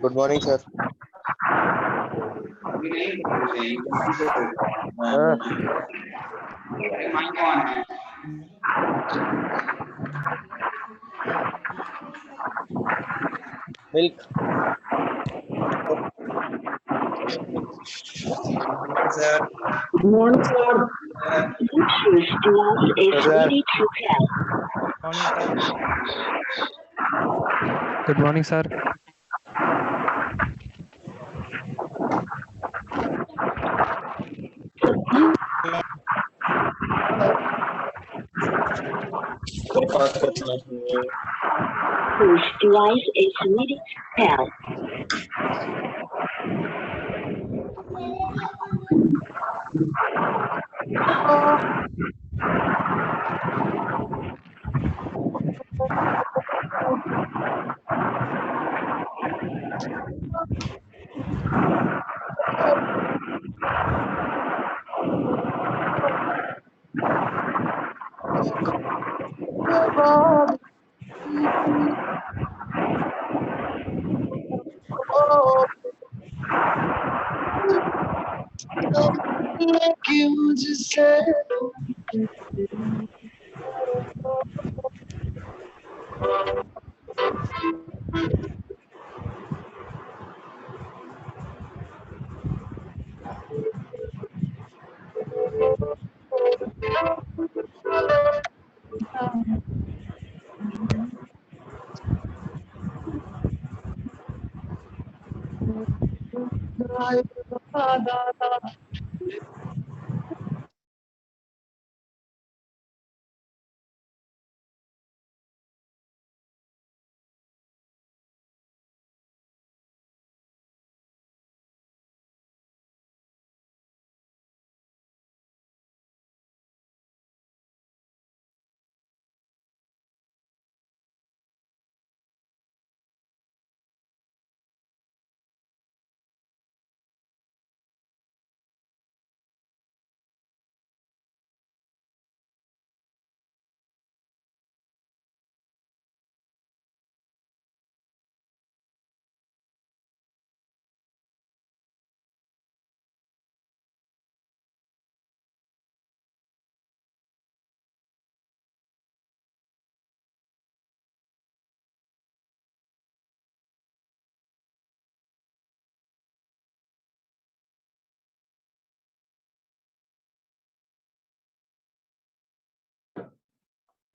Good morning sir. Milk sir. Good morning, sir. This class is ready to help. Good morning, sir. This device is ready to help.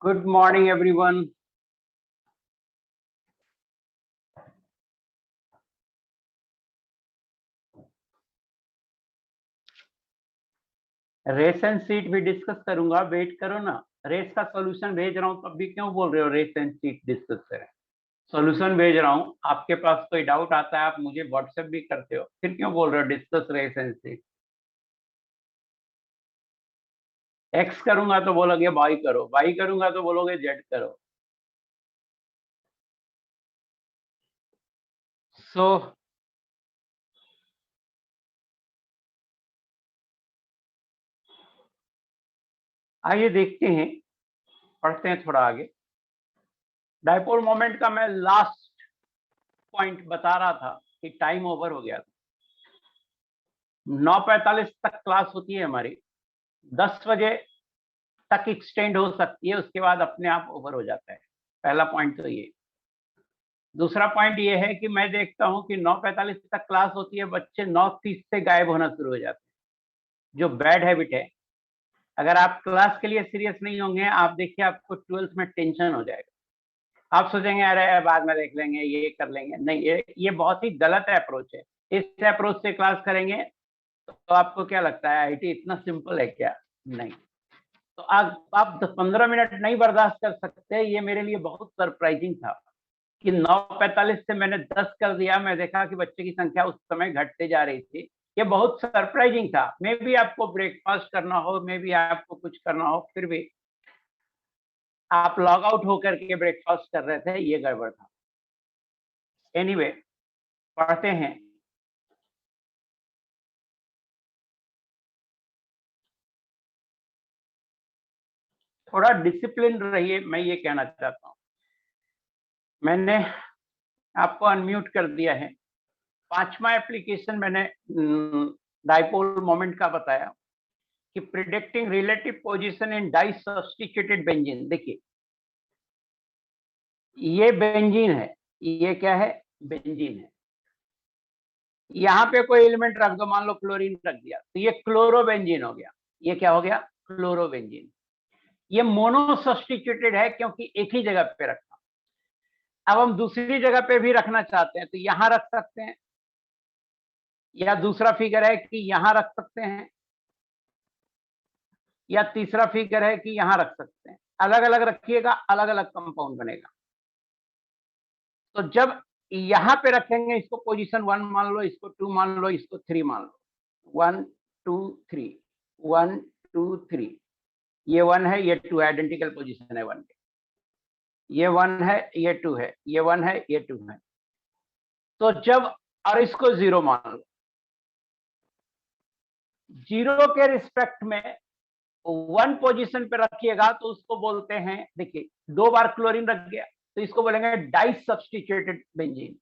Good morning, everyone. Race and seat भी discuss करूंगा, wait करो ना। Race का solution भेज रहा हूं, तब भी क्यों बोल रहे हो रेस एंड सीट डिस्कस करें? सॉल्यूशन भेज रहा हूं, आपके पास कोई डाउट आता है आप मुझे व्हाट्सएप भी करते हो, फिर क्यों बोल रहे हो डिस्कस रेस एंड सीट? एक्स करूंगा तो बोलोगे वाई करो, वाई करूंगा तो बोलोगे जेड करो। सो आइए देखते हैं, पढ़ते हैं थोड़ा आगे। डायपोल मोमेंट का मैं लास्ट पॉइंट बता रहा था कि टाइम ओवर हो गया था। 9:45 तक क्लास होती है हमारी, 10 बजे तक एक्सटेंड हो सकती है, उसके बाद अपने आप ओवर हो जाता है। पहला पॉइंट तो ये। दूसरा पॉइंट ये है कि मैं देखता हूं कि 9:45 तक क्लास होती है, बच्चे 9:30 से गायब होना शुरू हो जाते हैं, जो बैड हैबिट है। अगर आप क्लास के लिए सीरियस नहीं होंगे, आप देखिए आपको 12th में टेंशन हो जाएगा। आप सोचेंगे अरे बाद में देख लेंगे, ये कर लेंगे। नहीं, ये बहुत ही गलत अप्रोच है। इस अप्रोच से क्लास करेंगे तो आपको क्या लगता है आईटी इतना सिंपल है क्या? नहीं। तो आप 15 मिनट नहीं बर्दाश्त कर सकते। ये मेरे लिए बहुत सरप्राइजिंग था कि 9:45 से मैंने 10 कर दिया। मैं देखा कि बच्चे की संख्या उस समय घटते जा रही थी। ये बहुत सरप्राइजिंग था। मे भी आपको ब्रेकफास्ट करना हो, मे भी आपको कुछ करना हो, फिर भी आप लॉग आउट होकर के ब्रेकफास्ट कर रहे थे, ये गड़बड़ था। एनीवे, पढ़ते हैं। थोड़ा डिसिप्लिन रहिए, मैं ये कहना चाहता हूं। मैंने आपको अनम्यूट कर दिया है। पांचवा एप्लीकेशन मैंने डाइपोल मोमेंट का बताया कि predicting relative position in di substituted benzene. देखिए ये बेंजीन है, ये क्या है, बेंजीन है। यहाँ पे कोई एलिमेंट रख दो, मान लो क्लोरीन रख दिया, तो ये क्लोरोबेंजीन हो गया। ये क्या हो गया, क्लोरोबेंजीन। ये मोनो सब्स्टिट्यूटेड है क्योंकि एक ही जगह पे रखा। अब हम दूसरी जगह पे भी रखना चाहते हैं तो यहां रख सकते हैं, या दूसरा फिगर है कि यहां रख सकते हैं, या तीसरा फिगर है कि यहां रख सकते हैं। अलग अलग रखिएगा, अलग अलग कंपाउंड बनेगा। तो जब यहां पे रखेंगे, इसको पोजीशन 1 मान लो, इसको 2 मान लो, इसको 3 मान लो, 1 2 3, 1 2 3, ये 1 है, ये 2 आइडेंटिकल पोजीशन है 1 के, ये 1 है, ये 2 है, ये 1 है, ये 2 है। तो जब, और इसको 0 मान लो, 0 के रिस्पेक्ट में 1 पोजीशन पे रखिएगा तो उसको बोलते हैं, देखिए 2 बार क्लोरीन रख गया तो इसको बोलेंगे डाई सब्स्टिट्यूटेड बेंजीन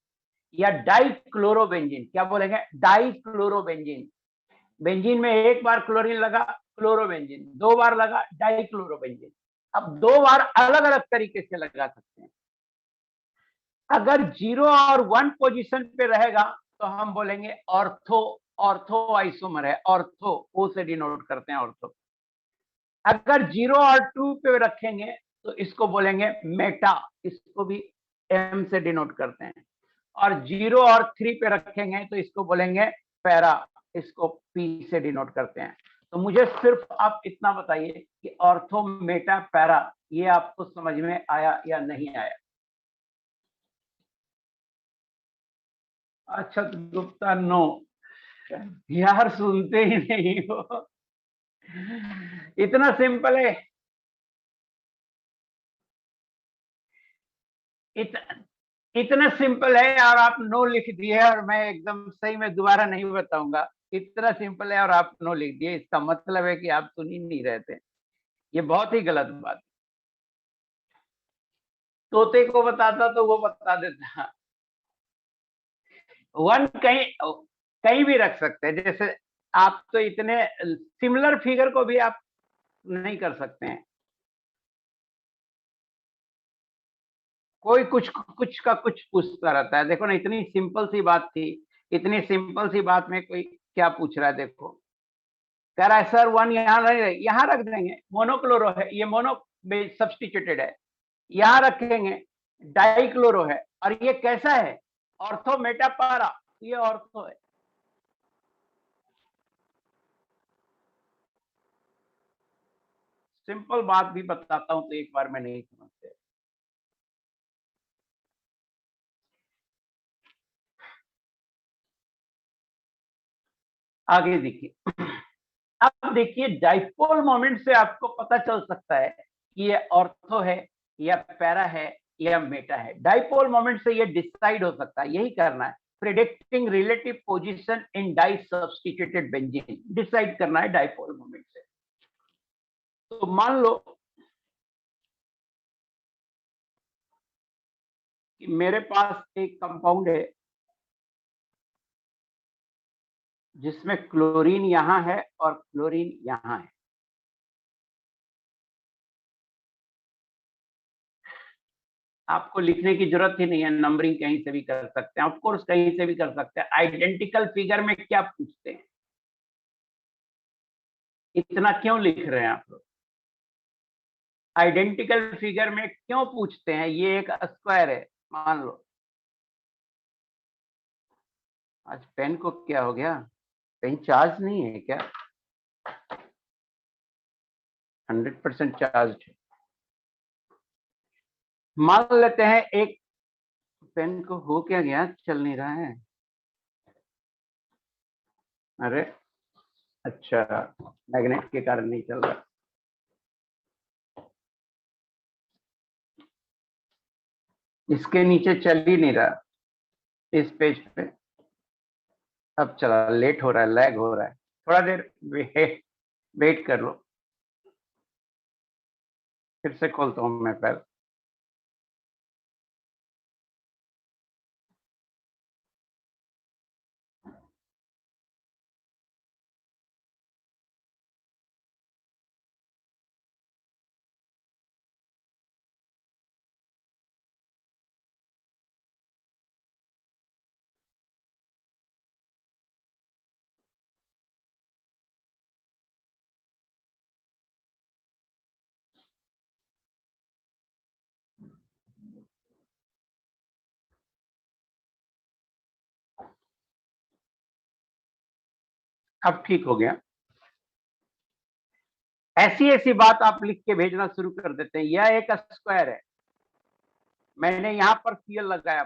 या डाई क्लोरोबेंजीन। क्या बोलेंगे, डाई क्लोरोबेंजीन। बेंजीन में एक बार क्लोरीन लगा, क्लोरोबेंजीन, 2 बार लगा, डाई क्लोरोबेंजीन। अब 2 बार अलग अलग तरीके से लगा सकते हैं। अगर 0 और 1 पोजीशन पे रहेगा तो हम बोलेंगे ऑर्थो, ऑर्थो आइसोमर है, ऑर्थो, ओ से डिनोट करते हैं ऑर्थो। अगर 0 और 2 पे रखेंगे तो इसको बोलेंगे मेटा, इसको भी एम से डिनोट करते हैं। और 0 और 3 पे रखेंगे तो इसको बोलेंगे पैरा, इसको पी से डिनोट करते हैं। तो मुझे सिर्फ आप इतना बताइए कि ऑर्थो, मेटा, पैरा, ये आपको समझ में आया या नहीं आया। अच्छा गुप्ता, नो यार, सुनते ही नहीं हो। इतना सिंपल है, इतना सिंपल है और आप नो लिख दिए, और मैं एकदम सही में दोबारा नहीं बताऊंगा। इतना सिंपल है और आप नो लिख दिए, इसका मतलब है कि आप सुन ही नहीं रहे थे। ये बहुत ही गलत बात। तोते को बताता तो वो बता देता। 1 कहीं कहीं भी रख सकते हैं। जैसे आप तो इतने सिमिलर फिगर को भी आप नहीं कर सकते हैं। कोई कुछ कुछ का कुछ पूछता रहता है। देखो ना, इतनी सिंपल सी बात थी, इतनी सिंपल सी बात में कोई क्या पूछ रहा है। देखो, कह रहा है सर 1 यहाँ रख देंगे, मोनोक्लोरो है, ये मोनो सब्स्टिट्यूटेड है, यहाँ रखेंगे, डाइक्लोरो है, और ये कैसा है, ऑर्थो मेटापारा, ये ऑर्थो है। सिंपल बात भी बताता हूं तो एक बार में नहीं समझते। आगे देखिए, अब देखिए डाइपोल मोमेंट से आपको पता चल सकता है कि ये ऑर्थो है या पैरा है या मेटा है। डाइपोल मोमेंट से ये डिसाइड हो सकता है, यही करना है, predicting relative position in di substituted benzene, decide करना है डाइपोल मोमेंट से। तो मान लो कि मेरे पास एक कंपाउंड है जिसमें क्लोरीन यहां है और क्लोरीन यहां है। आपको लिखने की जरूरत ही नहीं है, नंबरिंग कहीं से भी कर सकते हैं, ऑफ कोर्स कहीं से भी कर सकते हैं। आइडेंटिकल फिगर में क्या पूछते हैं, इतना क्यों लिख रहे हैं आप लोग? आइडेंटिकल फिगर में क्यों पूछते हैं? ये एक स्क्वायर है मान लो। आज पेन को क्या हो गया, कहीं चार्ज नहीं है क्या? 100% चार्ज है। मान लेते हैं एक पेन को हो क्या गया, चल नहीं रहा है। अरे अच्छा, मैग्नेट के कारण नहीं चल रहा। इसके नीचे चल ही नहीं रहा, इस पेज पे। अब चला, लेट हो रहा है, लैग हो रहा है, थोड़ा देर वेट कर लो। फिर से खोलता हूं मैं पहले। अब ठीक हो गया। ऐसी ऐसी बात आप लिख के भेजना शुरू कर देते हैं। यह एक स्क्वायर है, मैंने यहां पर सीएल लगाया।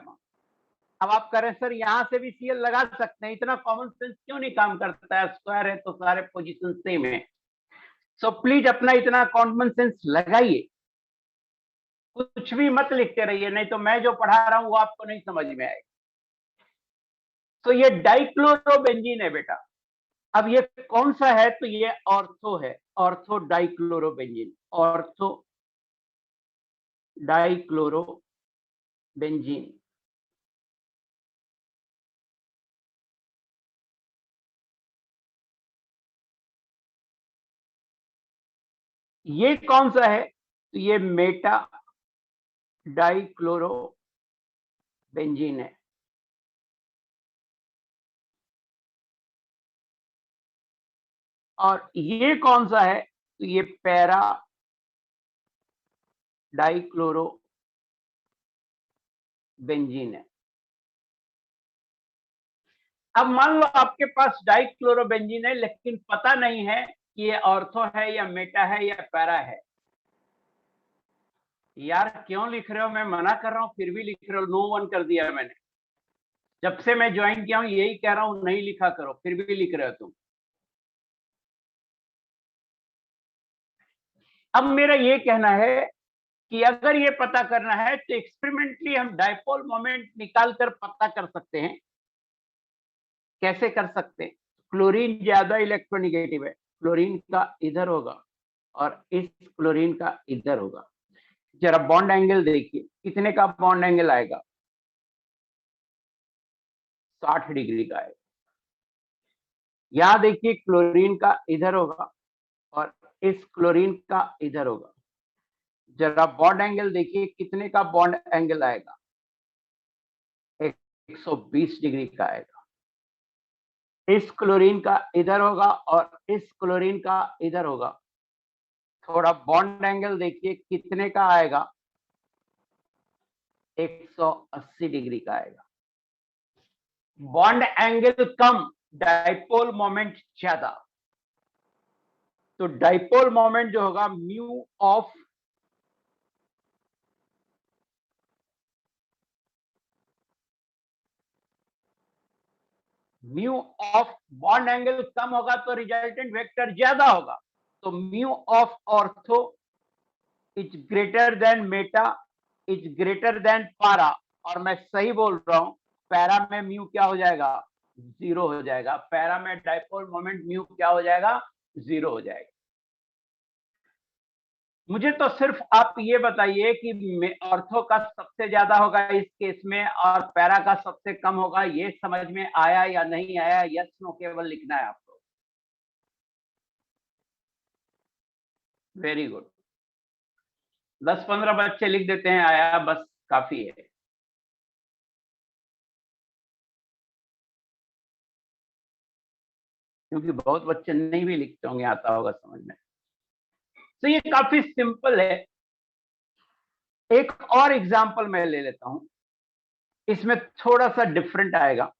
अब आप करें सर यहां से भी सीएल लगा सकते हैं, इतना कॉमन सेंस क्यों नहीं काम करता है? स्क्वायर है तो सारे पोजीशन सेम है। सो प्लीज अपना इतना कॉमन सेंस लगाइए, कुछ भी मत लिखते रहिए, नहीं तो मैं जो पढ़ा रहा हूं वो आपको नहीं समझ में आएगा। तो ये डाइक्लोरोबेंजीन है बेटा। अब ये कौन सा है? तो ये ऑर्थो है, ऑर्थो डाइक्लोरोबेंजीन, ऑर्थो डाइक्लोरोबेंजीन। ये कौन सा है? तो ये मेटा डाइक्लोरोबेंजीन है। और ये कौन सा है? तो ये पैरा डाइक्लोरोबेंजीन है। अब मान लो आपके पास डाइक्लोरोबेंजीन है, लेकिन पता नहीं है कि ये ऑर्थो है या मेटा है या पैरा है। यार क्यों लिख रहे हो? मैं मना कर रहा हूं फिर भी लिख रहे हो। नो वन कर दिया मैंने, जब से मैं ज्वाइन किया हूं यही कह रहा हूं नहीं लिखा करो, फिर भी लिख रहे हो तुम। अब मेरा ये कहना है कि अगर ये पता करना है तो एक्सपेरिमेंटली हम डाइपोल मोमेंट निकाल कर पता कर सकते हैं। कैसे कर सकते हैं? क्लोरीन ज्यादा इलेक्ट्रोनिगेटिव है, क्लोरीन का इधर होगा और इस क्लोरीन का इधर होगा। जरा बॉन्ड एंगल देखिए, कितने का बॉन्ड एंगल आएगा? 60 डिग्री का आएगा। यहां देखिए क्लोरीन का इधर होगा और इस क्लोरीन का इधर होगा। जरा बॉन्ड एंगल देखिए, कितने का बॉन्ड एंगल आएगा? 120 डिग्री का आएगा। इस क्लोरीन का इधर होगा और इस क्लोरीन का इधर होगा। थोड़ा बॉन्ड एंगल देखिए कितने का आएगा? 180 डिग्री का आएगा। बॉन्ड एंगल कम, डाइपोल मोमेंट ज्यादा। तो डाइपोल मोमेंट जो होगा म्यू ऑफ बॉन्ड एंगल कम होगा तो रिजल्टेंट वेक्टर ज्यादा होगा। तो mu of ortho is greater then Meta is greater then para. और मैं सही बोल रहा हूं, पैरा में म्यू क्या हो जाएगा? 0 हो जाएगा। पैरा में डाइपोल मोमेंट म्यू क्या हो जाएगा? 0 हो जाएगा। मुझे तो सिर्फ आप ये बताइए कि ऑर्थो का सबसे ज्यादा होगा इस केस में और पैरा का सबसे कम होगा। ये समझ में आया या नहीं आया? यस नो केवल लिखना है आपको। Very good. 10-15 बच्चे लिख देते हैं आया, बस काफी है। क्योंकि बहुत बच्चे नहीं भी लिखते होंगे, आता होगा समझ में। तो ये काफी सिंपल है। एक और एग्जांपल मैं ले लेता हूं, इसमें थोड़ा सा डिफरेंट आएगा।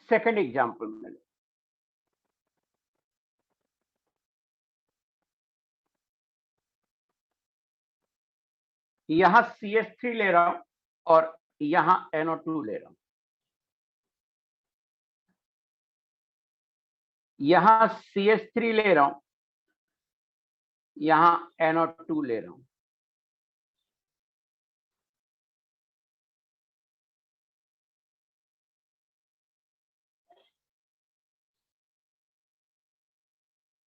सेकंड एग्जांपल में ले, यहां CH3 ले रहा हूं और यहां NO2 ले रहा हूं। यहां CH3 ले रहा हूं, यहां NO2 ले रहा हूं।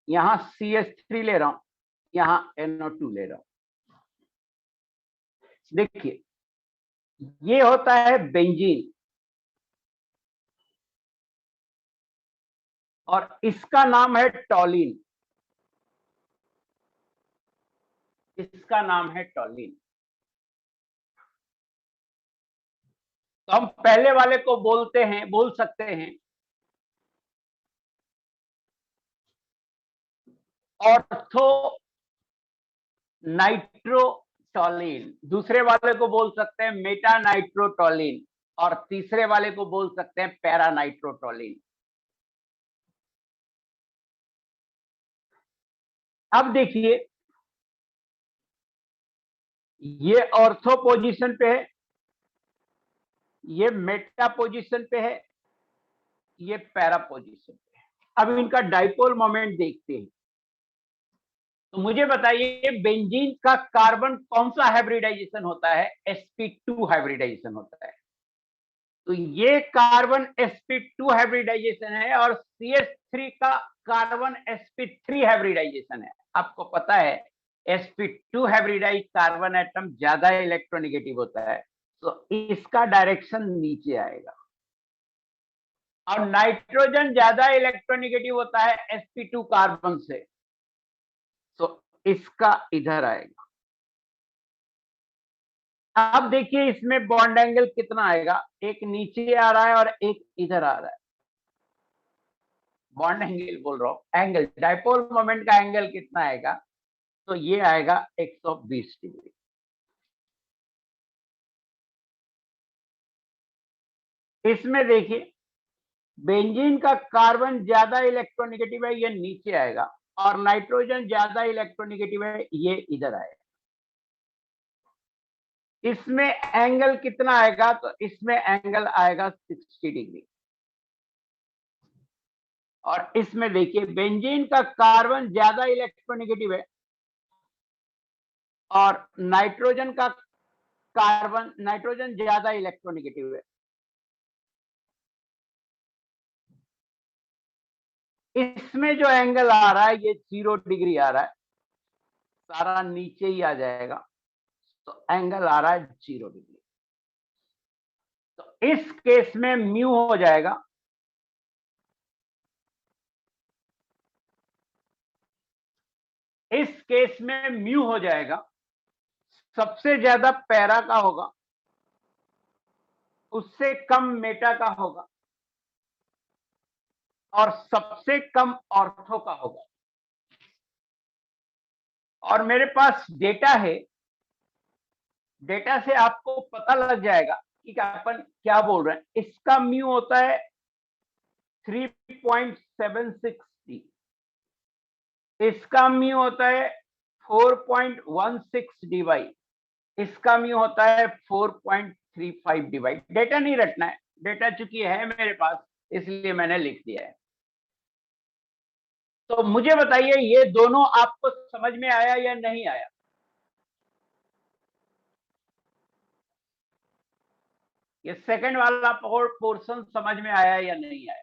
यहां CH3 ले रहा हूं, यहां NO2 ले रहा हूं। देखिए ये होता है बेंजीन और इसका नाम है टॉलिन। इसका नाम है टॉलिन। तो हम पहले वाले को बोल सकते हैं ऑर्थो नाइट्रोटॉलिन। दूसरे वाले को बोल सकते हैं मेटा नाइट्रोटॉलिन। और तीसरे वाले को बोल सकते हैं पैरा नाइट्रोटोलिन। अब देखिए, ये ऑर्थो पोजीशन पे है, ये मेटा पोजीशन पे है, ये पैरा पोजीशन पे है। अब इनका डाइपोल मोमेंट देखते हैं। तो मुझे बताइए बेंजीन का कार्बन कौन सा हाइब्रिडाइजेशन होता है? sp2 हाइब्रिडाइजेशन होता है। तो ये कार्बन sp2 हाइब्रिडाइजेशन है और CH3 का कार्बन sp3 हाइब्रिडाइजेशन है। आपको पता है sp2 हाइब्रिडाइज कार्बन एटम ज्यादा इलेक्ट्रोनेगेटिव होता है, तो इसका डायरेक्शन नीचे आएगा। और नाइट्रोजन ज्यादा इलेक्ट्रोनेगेटिव होता है sp2 कार्बन से, तो इसका इधर आएगा। अब देखिए इसमें बॉन्ड एंगल कितना आएगा, एक नीचे आ रहा है और एक इधर आ रहा है। बॉन्ड एंगल बोल रहा हूं, एंगल डाइपोल मोमेंट का एंगल कितना आएगा? तो ये आएगा 120 डिग्री। इसमें देखिए बेंजीन का कार्बन ज्यादा इलेक्ट्रोनेगेटिव है, ये नीचे आएगा, और नाइट्रोजन ज्यादा इलेक्ट्रोनेगेटिव है, ये इधर आएगा। इसमें एंगल कितना आएगा? तो इसमें एंगल आएगा 60 डिग्री। और इसमें देखिए बेंजीन का कार्बन ज्यादा इलेक्ट्रोनेगेटिव है और नाइट्रोजन ज्यादा इलेक्ट्रोनेगेटिव है। इसमें जो एंगल आ रहा है ये 0 डिग्री आ रहा है, सारा नीचे ही आ जाएगा, तो एंगल आ रहा है 0 डिग्री। तो इस केस में म्यू हो जाएगा सबसे ज्यादा पैरा का होगा, उससे कम मेटा का होगा, और सबसे कम ऑर्थो का होगा। और मेरे पास डेटा है, डेटा से आपको पता लग जाएगा कि अपन क्या बोल रहे हैं। इसका म्यू होता है 3.760, इसका म्यू होता है 4.16 डिवाइड, इसका म्यू होता है 4.35 डिवाइड। डेटा नहीं रटना है, डेटा चूंकि है मेरे पास इसलिए मैंने लिख दिया है। तो मुझे बताइए ये दोनों आपको समझ में आया या नहीं आया? ये सेकंड वाला पोर्शन समझ में आया या नहीं आया?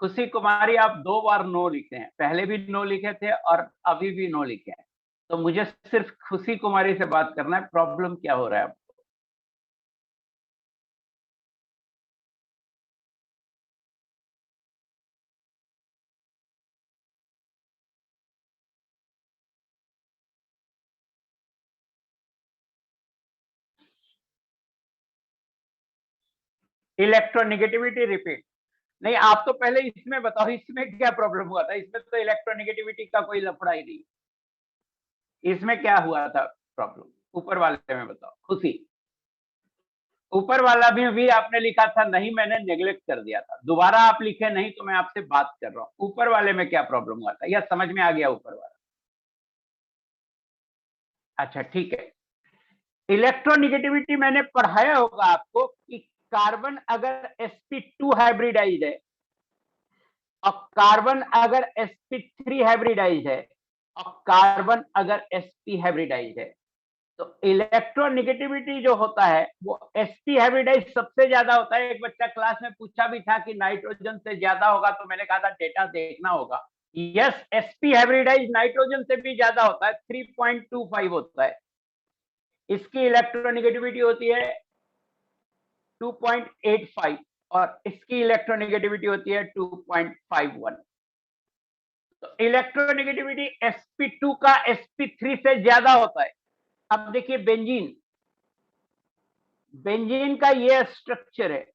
खुशी कुमारी आप 2 बार नो लिखे हैं, पहले भी नो लिखे थे और अभी भी नो लिखे हैं। तो मुझे सिर्फ खुशी कुमारी से बात करना है, प्रॉब्लम क्या हो रहा है आपको? इलेक्ट्रोनेगेटिविटी रिपीट नहीं, आप तो पहले इसमें बताओ, इसमें क्या प्रॉब्लम हुआ था? इसमें तो इलेक्ट्रोनेगेटिविटी का कोई लफड़ा ही नहीं। इसमें क्या हुआ था प्रॉब्लम? ऊपर वाले में बताओ खुशी। ऊपर वाला भी आपने लिखा था नहीं, मैंने नेग्लेक्ट कर दिया था। दोबारा आप लिखे नहीं तो मैं आपसे बात कर रहा हूं। ऊपर वाले में क्या प्रॉब्लम हुआ था, या समझ में आ गया ऊपर वाला? अच्छा ठीक है। इलेक्ट्रोनेगेटिविटी मैंने पढ़ाया होगा आपको कि कार्बन अगर sp2 हाइब्रिडाइज है और कार्बन अगर sp3 हाइब्रिडाइज है और कार्बन अगर sp हाइब्रिडाइज है, तो इलेक्ट्रोनेगेटिविटी जो होता है वो sp हाइब्रिडाइज सबसे ज्यादा होता है। एक बच्चा क्लास में पूछा भी था कि नाइट्रोजन से ज्यादा होगा, तो मैंने कहा था डेटा देखना होगा। यस, sp हाइब्रिडाइज नाइट्रोजन से भी ज्यादा होता है, 3.25 होता है। इसकी इलेक्ट्रोनेगेटिविटी होती है 2.85 और इसकी इलेक्ट्रोनेगेटिविटी होती है 2.51। तो इलेक्ट्रोनेगेटिविटी sp2 का sp3 से ज्यादा होता है। अब देखिए बेंजीन, बेंजीन का ये स्ट्रक्चर है,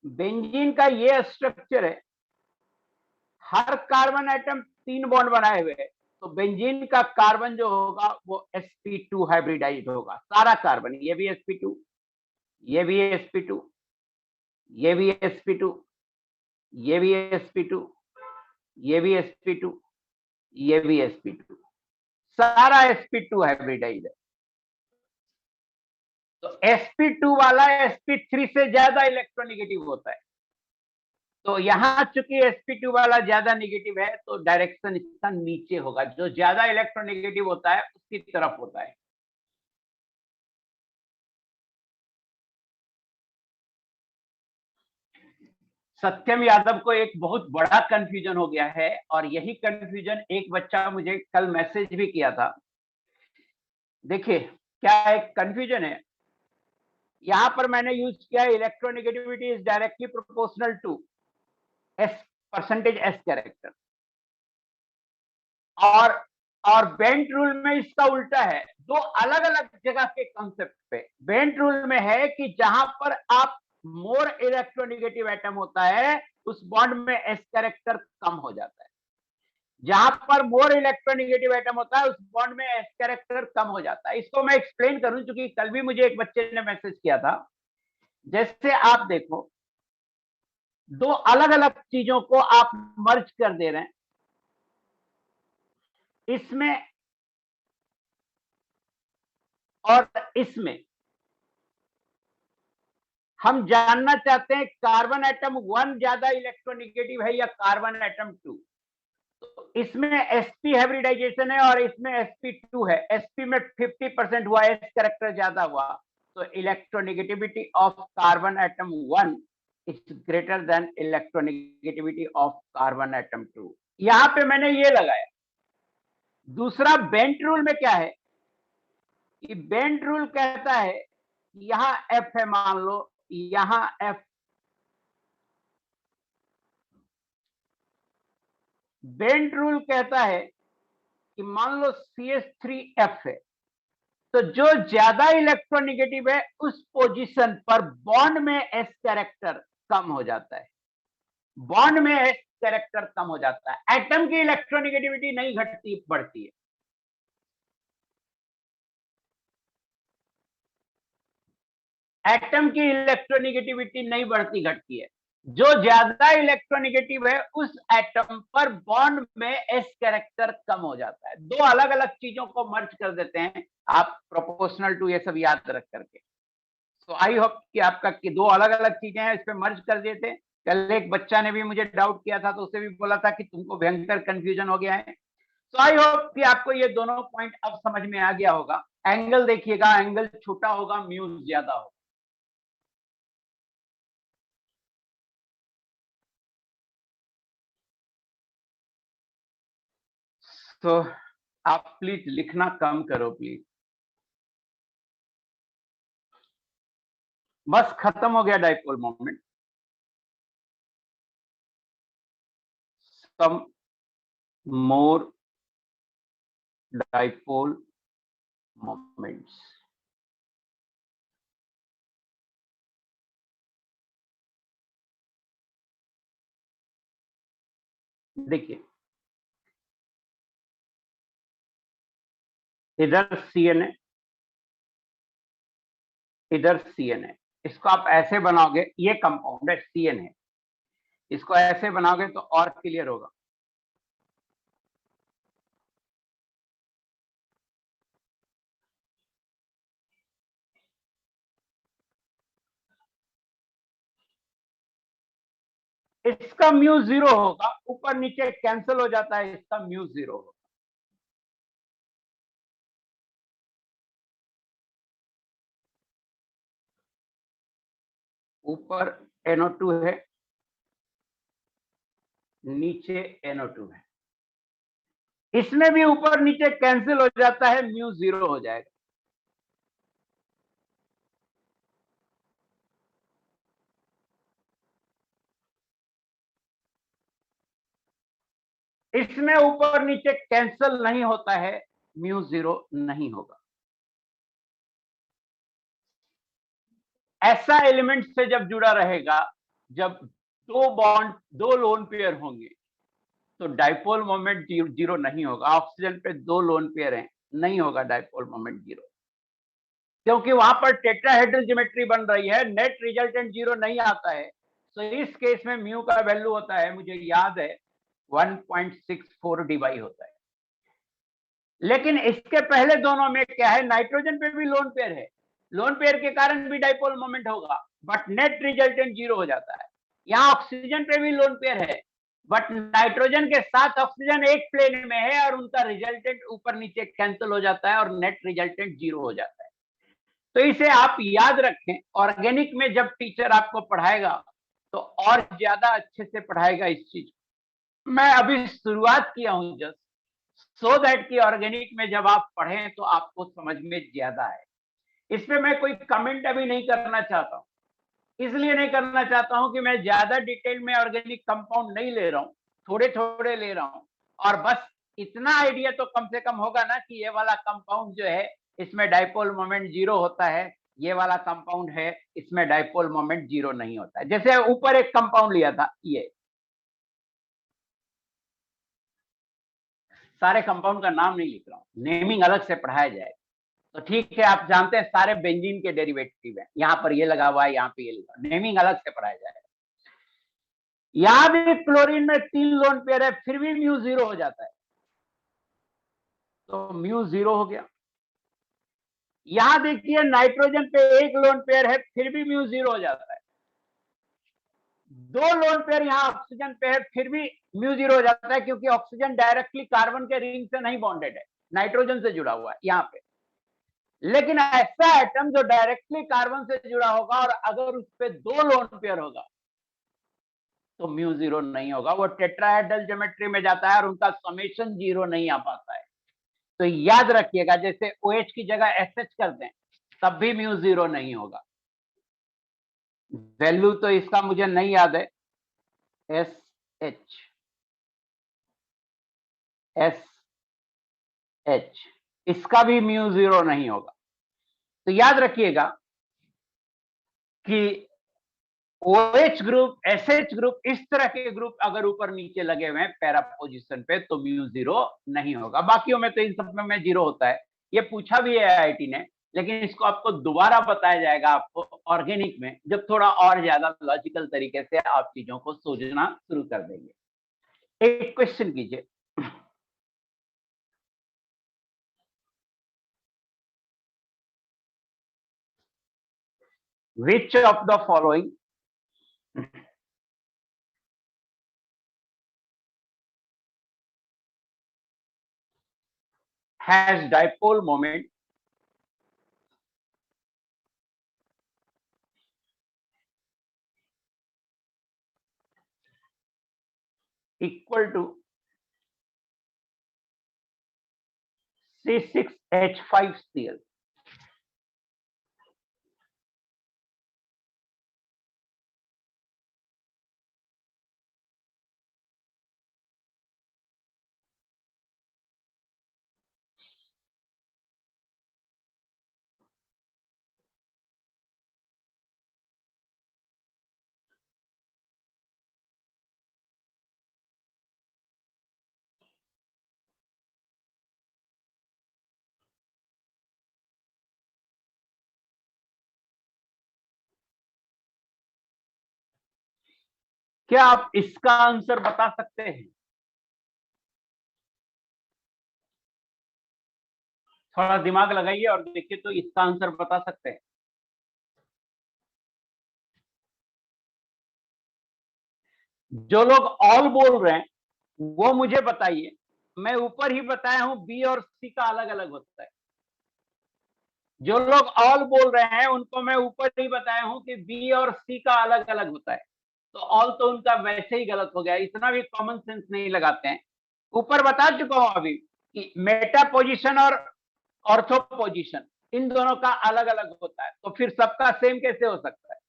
बेंजीन का ये स्ट्रक्चर है। हर कार्बन एटम 3 बॉन्ड बनाए हुए हैं, तो बेंजीन का कार्बन जो होगा वो sp2 हाइब्रिडाइज्ड होगा, सारा कार्बन, ये भी sp2, ये भी sp2, ये भी sp2, ये भी sp2, ये भी sp2, ये भी sp2, सारा sp2 हाइब्रिडाइज्ड है। तो sp2 वाला sp3 से ज्यादा इलेक्ट्रोनेगेटिव होता है, तो यहां चूंकि sp2 वाला ज्यादा नेगेटिव है तो डायरेक्शन इसका नीचे होगा, जो ज्यादा इलेक्ट्रोनेगेटिव होता है उसकी तरफ होता है। सत्यम यादव को एक बहुत बड़ा कंफ्यूजन हो गया है, और यही कंफ्यूजन एक बच्चा मुझे कल मैसेज भी किया था। देखिए क्या एक कंफ्यूजन है, यहां पर मैंने यूज किया electronegativity is directly proportional to s percentage s character, और बेंट रूल में इसका उल्टा है, दो अलग अलग जगह के कॉन्सेप्ट पे। बेंट रूल में है कि जहां पर आप मोर इलेक्ट्रोनेगेटिव एटम होता है उस बॉन्ड में एस कैरेक्टर कम हो जाता है, जहां पर मोर इलेक्ट्रोनेगेटिव एटम होता है उस बॉन्ड में एस कैरेक्टर कम हो जाता है। इसको मैं एक्सप्लेन करूं, क्योंकि कल भी मुझे एक बच्चे ने मैसेज किया था। जैसे आप देखो, दो अलग अलग चीजों को आप मर्ज कर दे रहे हैं, इसमें और इसमें हम जानना चाहते हैं कार्बन एटम 1 ज्यादा इलेक्ट्रोनेगेटिव है या कार्बन एटम 2। तो इसमें sp हाइब्रिडाइजेशन है और इसमें sp2 है, sp में 50% हुआ, s कैरेक्टर ज्यादा हुआ, तो electronegativity of carbon atom 1 is greater then electronegativity of carbon atom 2। यहां पे मैंने ये लगाया। दूसरा बेंट रूल में क्या है कि बेंट रूल कहता है, यहां f है मान लो, यहां f, बेंट रूल कहता है कि मान लो CH3F है, तो जो ज्यादा इलेक्ट्रोनेगेटिव है उस पोजीशन पर बॉन्ड में एस कैरेक्टर कम हो जाता है, बॉन्ड में एस कैरेक्टर कम हो जाता है, एटम की इलेक्ट्रोनेगेटिविटी नहीं घटती बढ़ती है। एटम की इलेक्ट्रोनेगेटिविटी नहीं बढ़ती घटती है, जो ज्यादा इलेक्ट्रोनेगेटिव है उस एटम पर बॉन्ड में एस कैरेक्टर कम हो जाता है। दो अलग अलग चीजों को मर्ज कर देते हैं आप, प्रोपोर्शनल टू ये सब याद रख करके। तो आई होप कि आपका कि दो अलग अलग चीजें हैं, इस पे मर्ज कर दिए थे। कल एक बच्चा ने भी मुझे डाउट किया था, तो उसे भी बोला था कि तुमको भयंकर कंफ्यूजन हो गया है। तो आई होप कि आपको ये दोनों पॉइंट अब समझ में आ गया होगा। एंगल देखिएगा, एंगल छोटा होगा, म्यू ज्यादा होगा। तो आप प्लीज लिखना कम करो प्लीज। बस खत्म हो गया डाइपोल मोमेंट। सम मोर डाइपोल मोमेंट्स। देखिए इधर CN है, इधर CN है, इसको आप ऐसे बनाओगे, ये कंपाउंड है CN है, इसको ऐसे बनाओगे तो और क्लियर होगा। इसका म्यू 0 होगा, ऊपर नीचे कैंसिल हो जाता है, इसका म्यू 0 होगा। ऊपर NO2 है, नीचे NO2 है, इसमें भी ऊपर नीचे कैंसिल हो जाता है, म्यू 0 हो जाएगा। इसमें ऊपर नीचे कैंसिल नहीं होता है, म्यू 0 नहीं होगा। ऐसा एलिमेंट से जब जुड़ा रहेगा, जब दो बॉन्ड, दो लोन पेयर होंगे, तो डाइपोल मोमेंट जीरो नहीं होगा। ऑक्सीजन पे 2 लोन पेयर हैं, नहीं होगा डाइपोल मोमेंट जीरो, क्योंकि वहां पर टेट्राहेड्रल ज्योमेट्री बन रही है, नेट रिजल्टेंट जीरो नहीं आता है। तो इस केस में म्यू का वैल्यू होता है, मुझे याद है 1.64 डी होता है। लेकिन इसके पहले दोनों में क्या है, नाइट्रोजन पे भी लोन पेयर है, लोन पेयर के कारण भी डाइपोल मोमेंट होगा, बट नेट रिजल्टेंट जीरो हो जाता है। यहाँ ऑक्सीजन पे भी लोन पेयर है, बट नाइट्रोजन के साथ ऑक्सीजन एक प्लेन में है और उनका रिजल्टेंट ऊपर नीचे कैंसिल हो जाता है और नेट रिजल्टेंट जीरो हो जाता है। तो इसे आप याद रखें, ऑर्गेनिक में जब टीचर आपको पढ़ाएगा तो और ज्यादा अच्छे से पढ़ाएगा इस चीज। मैं अभी शुरुआत किया हूं जस्ट, सो दैट कि ऑर्गेनिक में जब आप पढ़ें तो आपको समझ में ज्यादा है। इसमें मैं कोई कमेंट अभी नहीं करना चाहता हूं, इसलिए नहीं करना चाहता हूं कि मैं ज्यादा डिटेल में ऑर्गेनिक कंपाउंड नहीं ले रहा हूं, थोड़े थोड़े ले रहा हूं, और बस इतना आइडिया तो कम से कम होगा ना कि ये वाला कंपाउंड जो है इसमें डाइपोल मोमेंट जीरो होता है, ये वाला कंपाउंड है इसमें डाइपोल मोमेंट जीरो नहीं होता है। जैसे ऊपर एक कंपाउंड लिया था, ये सारे कंपाउंड का नाम नहीं लिख रहा हूं, नेमिंग अलग से पढ़ाया जाए तो ठीक है। आप जानते हैं सारे बेंजीन के डेरिवेटिव हैं, यहां पर ये लगा हुआ है, यहां पे ये लगा, नेमिंग अलग से पढ़ाया जाएगा। यहां भी क्लोरीन में 3 लोन पेयर है, फिर भी म्यू जीरो हो जाता है, तो म्यू जीरो हो गया। यहां देखिए नाइट्रोजन पे 1 लोन पेयर है, फिर भी म्यू जीरो हो जाता है। 2 लोन पेयर यहां ऑक्सीजन पे है, फिर भी म्यू जीरो हो जाता है, क्योंकि ऑक्सीजन डायरेक्टली कार्बन के रिंग से नहीं बॉन्डेड है, नाइट्रोजन से जुड़ा हुआ है यहां पे। लेकिन ऐसा एटम जो डायरेक्टली कार्बन से जुड़ा होगा और अगर उस पे 2 लोन पेयर होगा तो म्यू जीरो नहीं होगा, वो टेट्राहेड्रल ज्योमेट्री में जाता है और उनका समेशन जीरो नहीं आ पाता है। तो याद रखिएगा, जैसे OH की जगह SH कर दें तब भी म्यू जीरो नहीं होगा। वैल्यू तो इसका मुझे नहीं याद है, SH इसका भी म्यू जीरो नहीं होगा। तो याद रखिएगा कि OH ग्रुप, SH ग्रुप, इस तरह के ग्रुप अगर ऊपर नीचे लगे हुए हैं पैरा पोजीशन पे तो म्यू जीरो नहीं होगा। बाकियों में तो इन सब में जीरो होता है, ये पूछा भी है IIT ने, लेकिन इसको आपको दोबारा बताया जाएगा आपको ऑर्गेनिक में, जब थोड़ा और ज्यादा लॉजिकल तरीके से आप चीजों को सोचना शुरू कर देंगे। एक क्वेश्चन कीजिए, which of the following has dipole moment equal to C6H5Cl? क्या आप इसका आंसर बता सकते हैं? थोड़ा दिमाग लगाइए और देखिए तो इसका आंसर बता सकते हैं। जो लोग ऑल बोल रहे हैं वो मुझे बताइए, मैं ऊपर ही बताया हूं बी और सी का अलग अलग होता है। जो लोग ऑल बोल रहे हैं उनको मैं ऊपर ही बताया हूं कि बी और सी का अलग अलग होता है, तो ऑल तो उनका वैसे ही गलत हो गया, इतना भी कॉमन सेंस नहीं लगाते हैं। ऊपर बता चुका हूं अभी कि मेटा पोजीशन और ऑर्थो पोजीशन इन दोनों का अलग अलग होता है, तो फिर सबका सेम कैसे हो सकता है?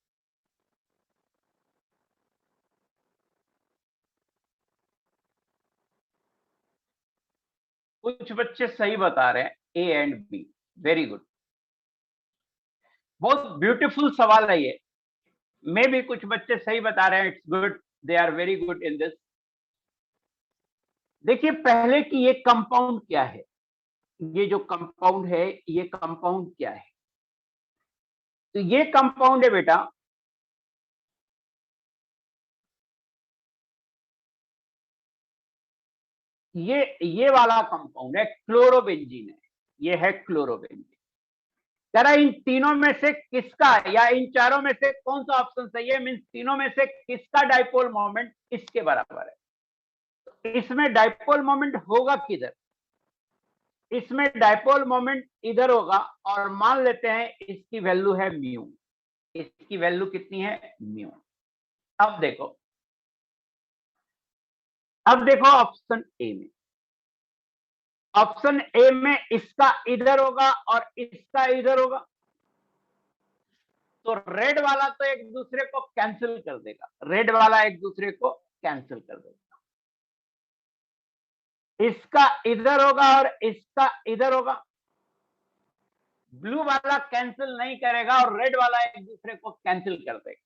कुछ बच्चे सही बता रहे हैं, A and B, very good, बहुत ब्यूटीफुल सवाल है ये। मे भी कुछ बच्चे सही बता रहे हैं, it's good, they are very good in this. देखिए पहले कि ये कंपाउंड क्या है, ये जो कंपाउंड है ये कंपाउंड क्या है। तो ये कंपाउंड है बेटा, ये वाला कंपाउंड है, क्लोरोबेंजीन है, ये है क्लोरोबेंजीन। जरा इन तीनों में से किसका या इन चारों में से कौन सा ऑप्शन सही है, मींस तीनों में से किसका डाइपोल मोमेंट इसके बराबर है। तो इसमें डाइपोल मोमेंट होगा किधर, इसमें डाइपोल मोमेंट इधर होगा, और मान लेते हैं इसकी वैल्यू है म्यू, इसकी वैल्यू कितनी है, म्यू। अब देखो ऑप्शन ए में, ऑप्शन ए में इसका इधर होगा और इसका इधर होगा, तो रेड वाला तो एक दूसरे को कैंसिल कर देगा, रेड वाला एक दूसरे को कैंसिल कर देगा। इसका इधर होगा और इसका इधर होगा, ब्लू वाला कैंसिल नहीं करेगा और रेड वाला एक दूसरे को कैंसिल कर देगा।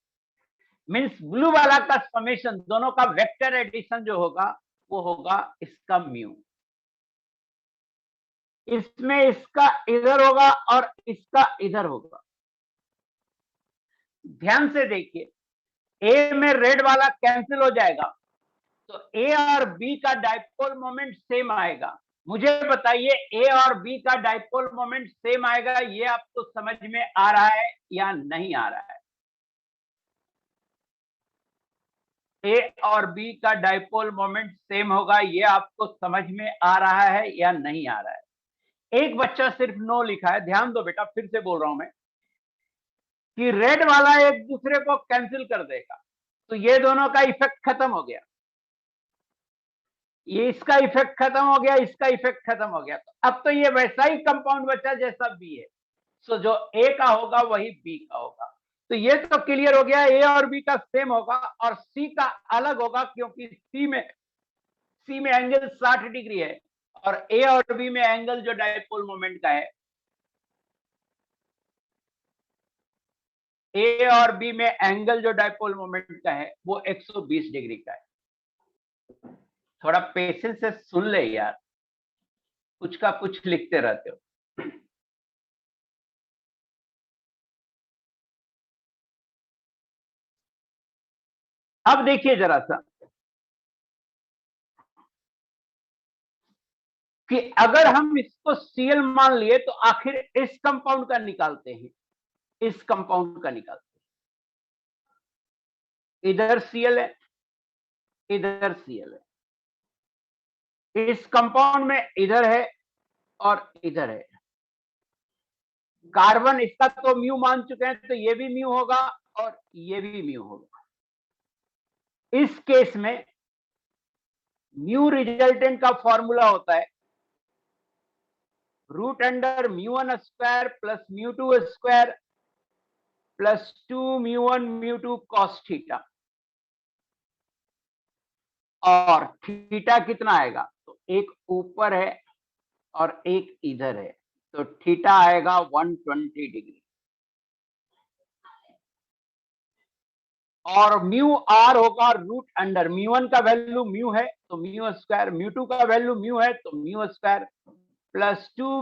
मींस ब्लू वाला का समेशन, दोनों का वेक्टर एडिशन जो होगा वो होगा इसका म्यू। इसमें इसका इधर होगा और इसका इधर होगा। ध्यान से देखिए, ए में रेड वाला कैंसिल हो जाएगा, तो ए और बी का डाइपोल मोमेंट सेम आएगा। मुझे बताइए ए और बी का डाइपोल मोमेंट सेम आएगा, ये आपको समझ में आ रहा है या नहीं आ रहा है। ए और बी का डाइपोल मोमेंट सेम होगा, ये आपको समझ में आ रहा है या नहीं आ रहा है। एक बच्चा सिर्फ नो लिखा है, ध्यान दो बेटा, फिर से बोल रहा हूं मैं कि रेड वाला एक दूसरे को कैंसिल कर देगा, तो ये दोनों का इफेक्ट खत्म हो गया, ये इसका इफेक्ट खत्म हो गया, इसका इफेक्ट खत्म हो गया। तो अब तो ये वैसा ही कंपाउंड बचा जैसा बी है, सो जो ए का होगा वही बी का होगा। तो ये तो क्लियर हो गया, ए और बी का सेम होगा और सी का अलग होगा, क्योंकि सी में एंगल 60 डिग्री है और ए और बी में एंगल जो डाइपोल मोमेंट का है, ए और बी में एंगल जो डाइपोल मोमेंट का है वो 120 डिग्री का है। थोड़ा पेशेंस से सुन ले यार, कुछ का कुछ लिखते रहते हो। अब देखिए जरा सा कि अगर हम इसको Cl मान लिए तो आखिर इस कंपाउंड का निकालते हैं, इस कंपाउंड का निकालते हैं। इधर Cl है, इधर Cl है, इस कंपाउंड में इधर है और इधर है। कार्बन इसका तो म्यू मान चुके हैं, तो ये भी म्यू होगा और ये भी म्यू होगा। इस केस में म्यू रिजल्टेंट का फॉर्मूला होता है root under μ1 square plus μ2 square plus 2 μ1 μ2 cos theta. और थीटा कितना आएगा, तो एक ऊपर है और एक इधर है, तो थीटा आएगा 120 डिग्री। और म्यू आर होगा रूट अंडर, μ1 का वैल्यू म्यू है तो म्यू स्क्वायर, μ2 का वैल्यू म्यू है तो mu square plus 2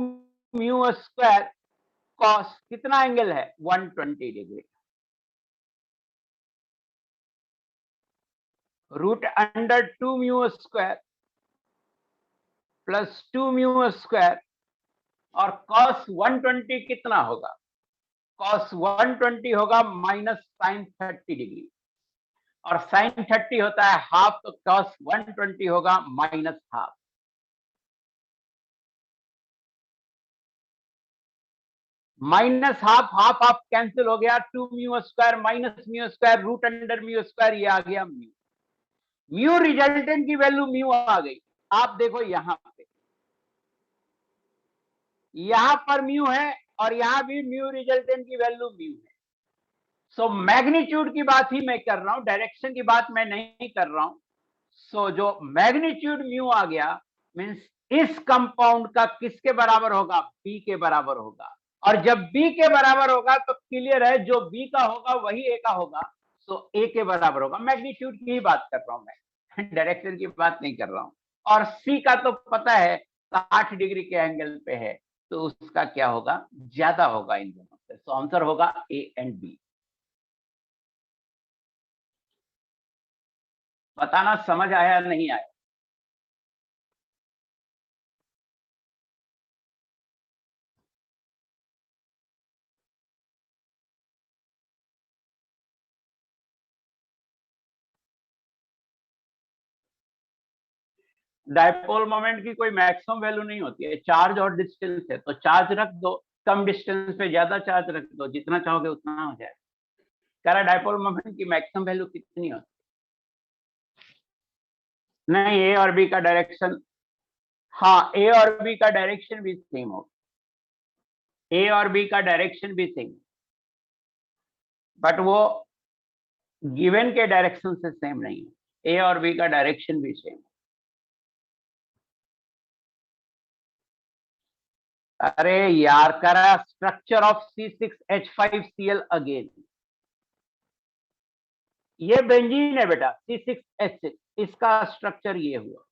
mu square cos, कितना एंगल है 120 degree. Root under 2 mu square plus 2 mu square और कॉस 120 कितना होगा, कॉस 120 होगा माइनस साइन 30 डिग्री, और साइन 30 होता है हाफ, तो कॉस 120 होगा minus half. Minus half, half half cancel हो गया, 2 mu square minus mu square root under mu square, ये आ गया म्यू। म्यू रिजल्टेंट की वैल्यू म्यू आ गई। आप देखो यहां पे, यहां पर म्यू है और यहां भी म्यू रिजल्टेंट की वैल्यू म्यू है। सो मैग्नीट्यूड की बात ही मैं कर रहा हूं, डायरेक्शन की बात मैं नहीं कर रहा हूं। सो जो मैग्नीट्यूड म्यू आ गया मींस इस कंपाउंड का किसके बराबर होगा, बी के बराबर होगा। और जब बी के बराबर होगा तो क्लियर है जो बी का होगा वही ए का होगा, सो ए के बराबर होगा। मैग्नीट्यूड की ही बात कर रहा हूं मैं, डायरेक्शन की बात नहीं कर रहा हूं। और सी का तो पता है 60 डिग्री के एंगल पे है, तो उसका क्या होगा, ज्यादा होगा इन दोनों से। तो आंसर होगा ए एंड बी। बताना समझ आया नहीं आया? डायपोल मोमेंट की कोई मैक्सिमम वैल्यू नहीं होती है, चार्ज और डिस्टेंस है, तो चार्ज रख दो, कम डिस्टेंस पे ज्यादा चार्ज रख दो, जितना चाहोगे उतना हो जाए। कह रहा डायपोल मोमेंट की मैक्सिमम वैल्यू कितनी होती? नहीं, ए और बी का डायरेक्शन, हाँ ए और बी का डायरेक्शन भी सेम हो, ए और बी का डायरेक्शन भी सेम, बट वो गिवन के डायरेक्शन से सेम नहीं है। ए और बी का डायरेक्शन भी सेम। अरे यार, करा स्ट्रक्चर ऑफ C6H5Cl अगेन। ये बेंजीन है बेटा, C6H6, इसका स्ट्रक्चर ये हुआ।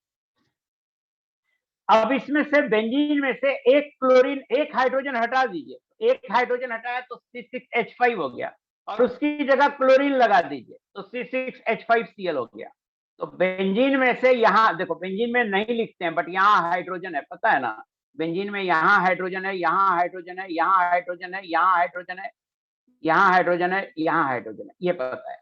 अब इसमें से बेंजीन में से एक क्लोरीन, एक हाइड्रोजन हटा दीजिए, एक हाइड्रोजन हटाया तो C6H5 हो गया, और उसकी जगह क्लोरीन लगा दीजिए तो C6H5Cl हो गया। तो बेंजीन में से, यहाँ देखो बेंजीन में नहीं लिखते हैं, बट यहाँ हाइड्रोजन है, पता है ना? बेंजीन में यहाँ हाइड्रोजन है, यहाँ हाइड्रोजन है, यहाँ हाइड्रोजन है, यहाँ हाइड्रोजन है, यहाँ हाइड्रोजन है, यहाँ हाइड्रोजन है, ये पता है।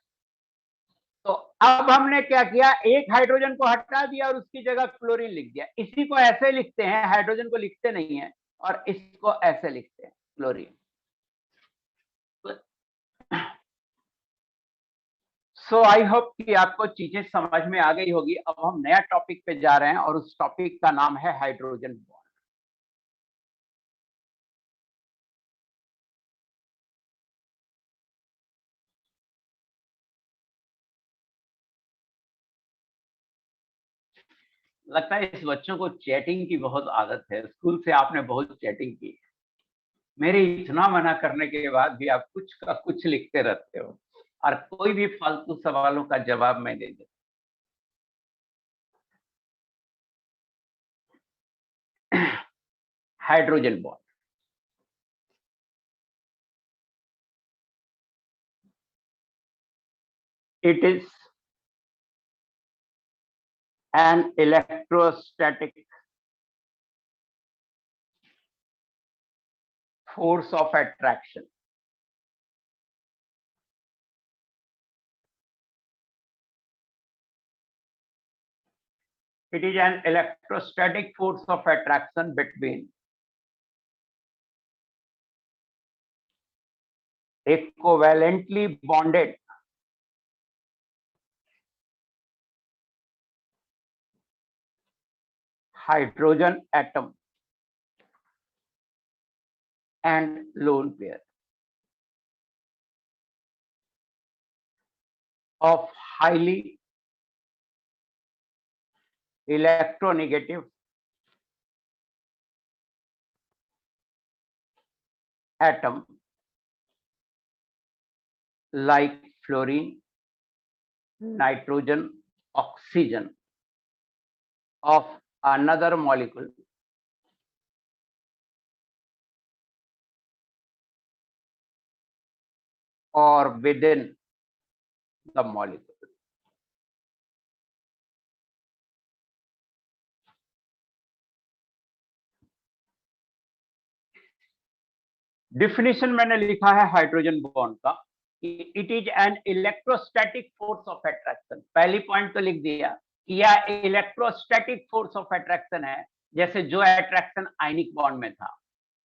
तो अब हमने क्या किया, एक हाइड्रोजन को हटा दिया और उसकी जगह क्लोरीन लिख दिया। इसी को ऐसे लिखते हैं, हाइड्रोजन को लिखते नहीं है, और इसको ऐसे लिखते हैं, क्लोरीन। सो आई होप कि आपको चीजें समझ में आ गई होगी। अब हम नया टॉपिक पे जा रहे हैं, और उस टॉपिक का नाम है हाइड्रोजन बॉन्ड। लगता है इस बच्चों को चैटिंग की बहुत आदत है, स्कूल से आपने बहुत चैटिंग की। मेरे इतना मना करने के बाद भी आप कुछ का कुछ लिखते रहते हो, और कोई भी फालतू सवालों का जवाब मैं दे देता। Hydrogen bond, it is an electrostatic force of attraction. It is an electrostatic force of attraction between a covalently bonded hydrogen atom and lone pair of highly electronegative atom like fluorine, nitrogen, oxygen of another molecule or within the molecule. Definition मैंने लिखा है hydrogen bond का, it is an electrostatic force of attraction. पहली point तो लिख दिया कि यह इलेक्ट्रोस्टैटिक फोर्स ऑफ अट्रैक्शन है, जैसे जो अट्रैक्शन आयनिक बॉन्ड में था,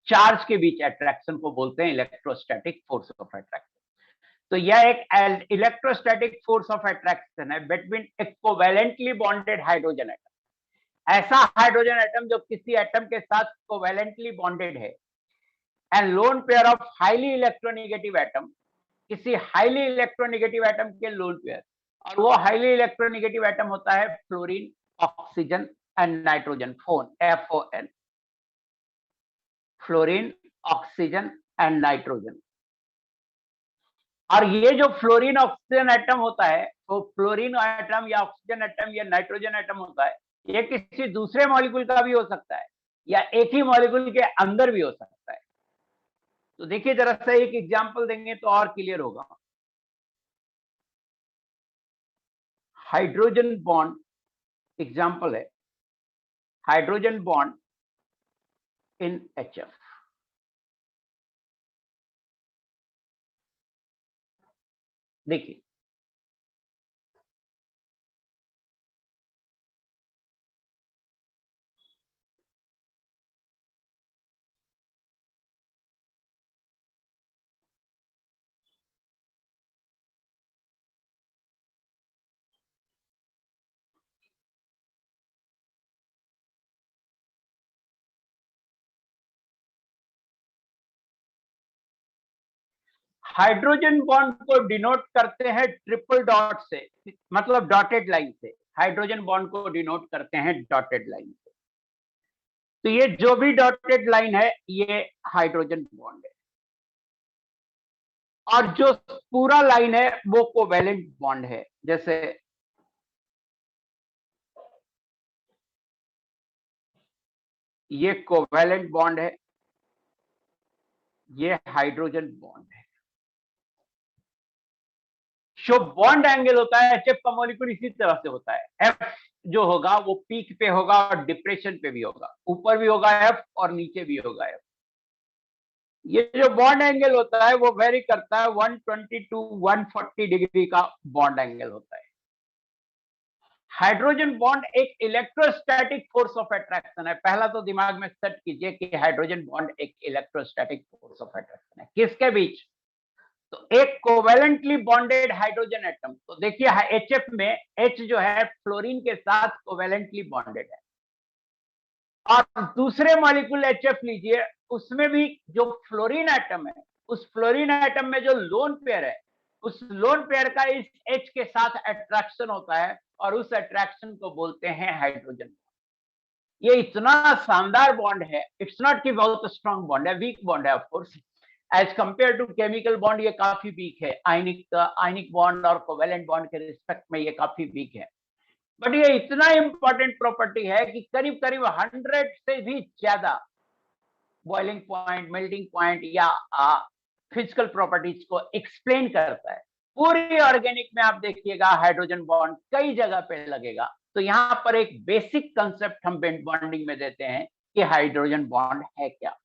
चार्ज के बीच अट्रैक्शन को बोलते हैं इलेक्ट्रोस्टैटिक फोर्स ऑफ अट्रैक्शन। तो यह एक इलेक्ट्रोस्टैटिक फोर्स ऑफ अट्रैक्शन है बिटवीन ए कोवैलेंटली बॉन्डेड हाइड्रोजन एटम। ऐसा हाइड्रोजन एटम जो किसी एटम के साथ कोवैलेंटली बॉन्डेड है, and lone pair of highly electronegative atom, किसी हाईली इलेक्ट्रोनेगेटिव एटम के लोन पेयर, और वो हाईली इलेक्ट्रोनेगेटिव एटम होता है fluorine, oxygen and nitrogen, phone, FON, fluorine, oxygen and nitrogen. और ये जो फ्लोरीन ऑक्सीजन एटम होता है, वो फ्लोरीन एटम या ऑक्सीजन एटम या नाइट्रोजन एटम होता है, ये किसी दूसरे मॉलिक्यूल का भी हो सकता है या एक ही मॉलिक्यूल के अंदर भी हो सकता है। तो देखिए जरा सा एक एग्जांपल देंगे तो और क्लियर होगा। हाइड्रोजन बॉन्ड एग्जांपल है, हाइड्रोजन बॉन्ड इन HF। देखिए हाइड्रोजन बॉन्ड को डिनोट करते हैं ट्रिपल डॉट से, मतलब डॉटेड लाइन से। हाइड्रोजन बॉन्ड को डिनोट करते हैं डॉटेड लाइन से। तो ये जो भी डॉटेड लाइन है ये हाइड्रोजन बॉन्ड है, और जो पूरा लाइन है वो कोवेलेंट बॉन्ड है। जैसे ये कोवेलेंट बॉन्ड है, ये हाइड्रोजन बॉन्ड है। जो बॉन्ड एंगल होता है HF का मॉलिक्यूल इसी तरह से होता है। F जो होगा वो पीक पे होगा और डिप्रेशन पे भी होगा, ऊपर भी होगा F और नीचे भी होगा F। ये जो बॉन्ड एंगल होता है वो वेरी करता है, 120 to 140 डिग्री का बॉन्ड एंगल होता है। हाइड्रोजन बॉन्ड एक इलेक्ट्रोस्टैटिक फोर्स ऑफ अट्रैक्शन है। पहला तो दिमाग में सेट कीजिए कि हाइड्रोजन बॉन्ड एक इलेक्ट्रोस्टैटिक फोर्स ऑफ अट्रैक्शन है। किसके बीच? तो एक कोवेलेंटली बॉन्डेड हाइड्रोजन एटम। तो देखिए HF में H जो है फ्लोरीन के साथ कोवेलेंटली बॉन्डेड है, और दूसरे मॉलिक्यूल HF लीजिए, उसमें भी जो फ्लोरीन एटम है, उस फ्लोरीन एटम में जो लोन पेयर है, उस लोन पेयर का इस H के साथ अट्रैक्शन होता है, और उस अट्रैक्शन को बोलते हैं हाइड्रोजन। ये इतना शानदार बॉन्ड है, इट्स नॉट कि बहुत स्ट्रॉन्ग बॉन्ड है, वीक बॉन्ड है of course. As compared to chemical bond ये काफी वीक है, आयनिक बॉन्ड और कोवेलेंट बॉन्ड के रिस्पेक्ट में ये काफी वीक है। बट ये इतना इंपॉर्टेंट प्रॉपर्टी है कि करीब करीब 100 से भी ज्यादा बॉइलिंग पॉइंट, मेल्टिंग पॉइंट या फिजिकल प्रॉपर्टीज को एक्सप्लेन करता है। पूरी ऑर्गेनिक में आप देखिएगा हाइड्रोजन बॉन्ड कई जगह पे लगेगा। तो यहाँ पर एक बेसिक कंसेप्ट हम बॉन्डिंग में देते हैं कि हाइड्रोजन बॉन्ड है क्या।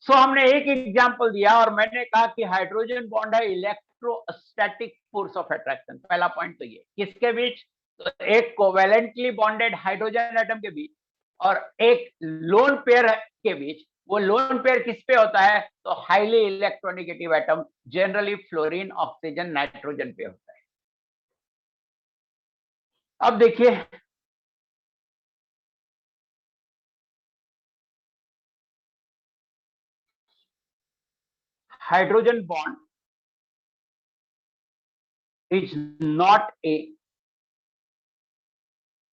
सो हमने एक एग्जांपल दिया और मैंने कहा कि हाइड्रोजन बॉन्ड है इलेक्ट्रोस्टैटिक फोर्स ऑफ अट्रैक्शन। पहला पॉइंट तो ये, किसके बीच? तो एक कोवेलेंटली बॉन्डेड हाइड्रोजन एटम के बीच और एक लोन पेयर के बीच। वो लोन पेयर किस पे होता है? तो highly electronegative atom, generally fluorine, oxygen, nitrogen पे होता है। अब देखिए hydrogen bond is not a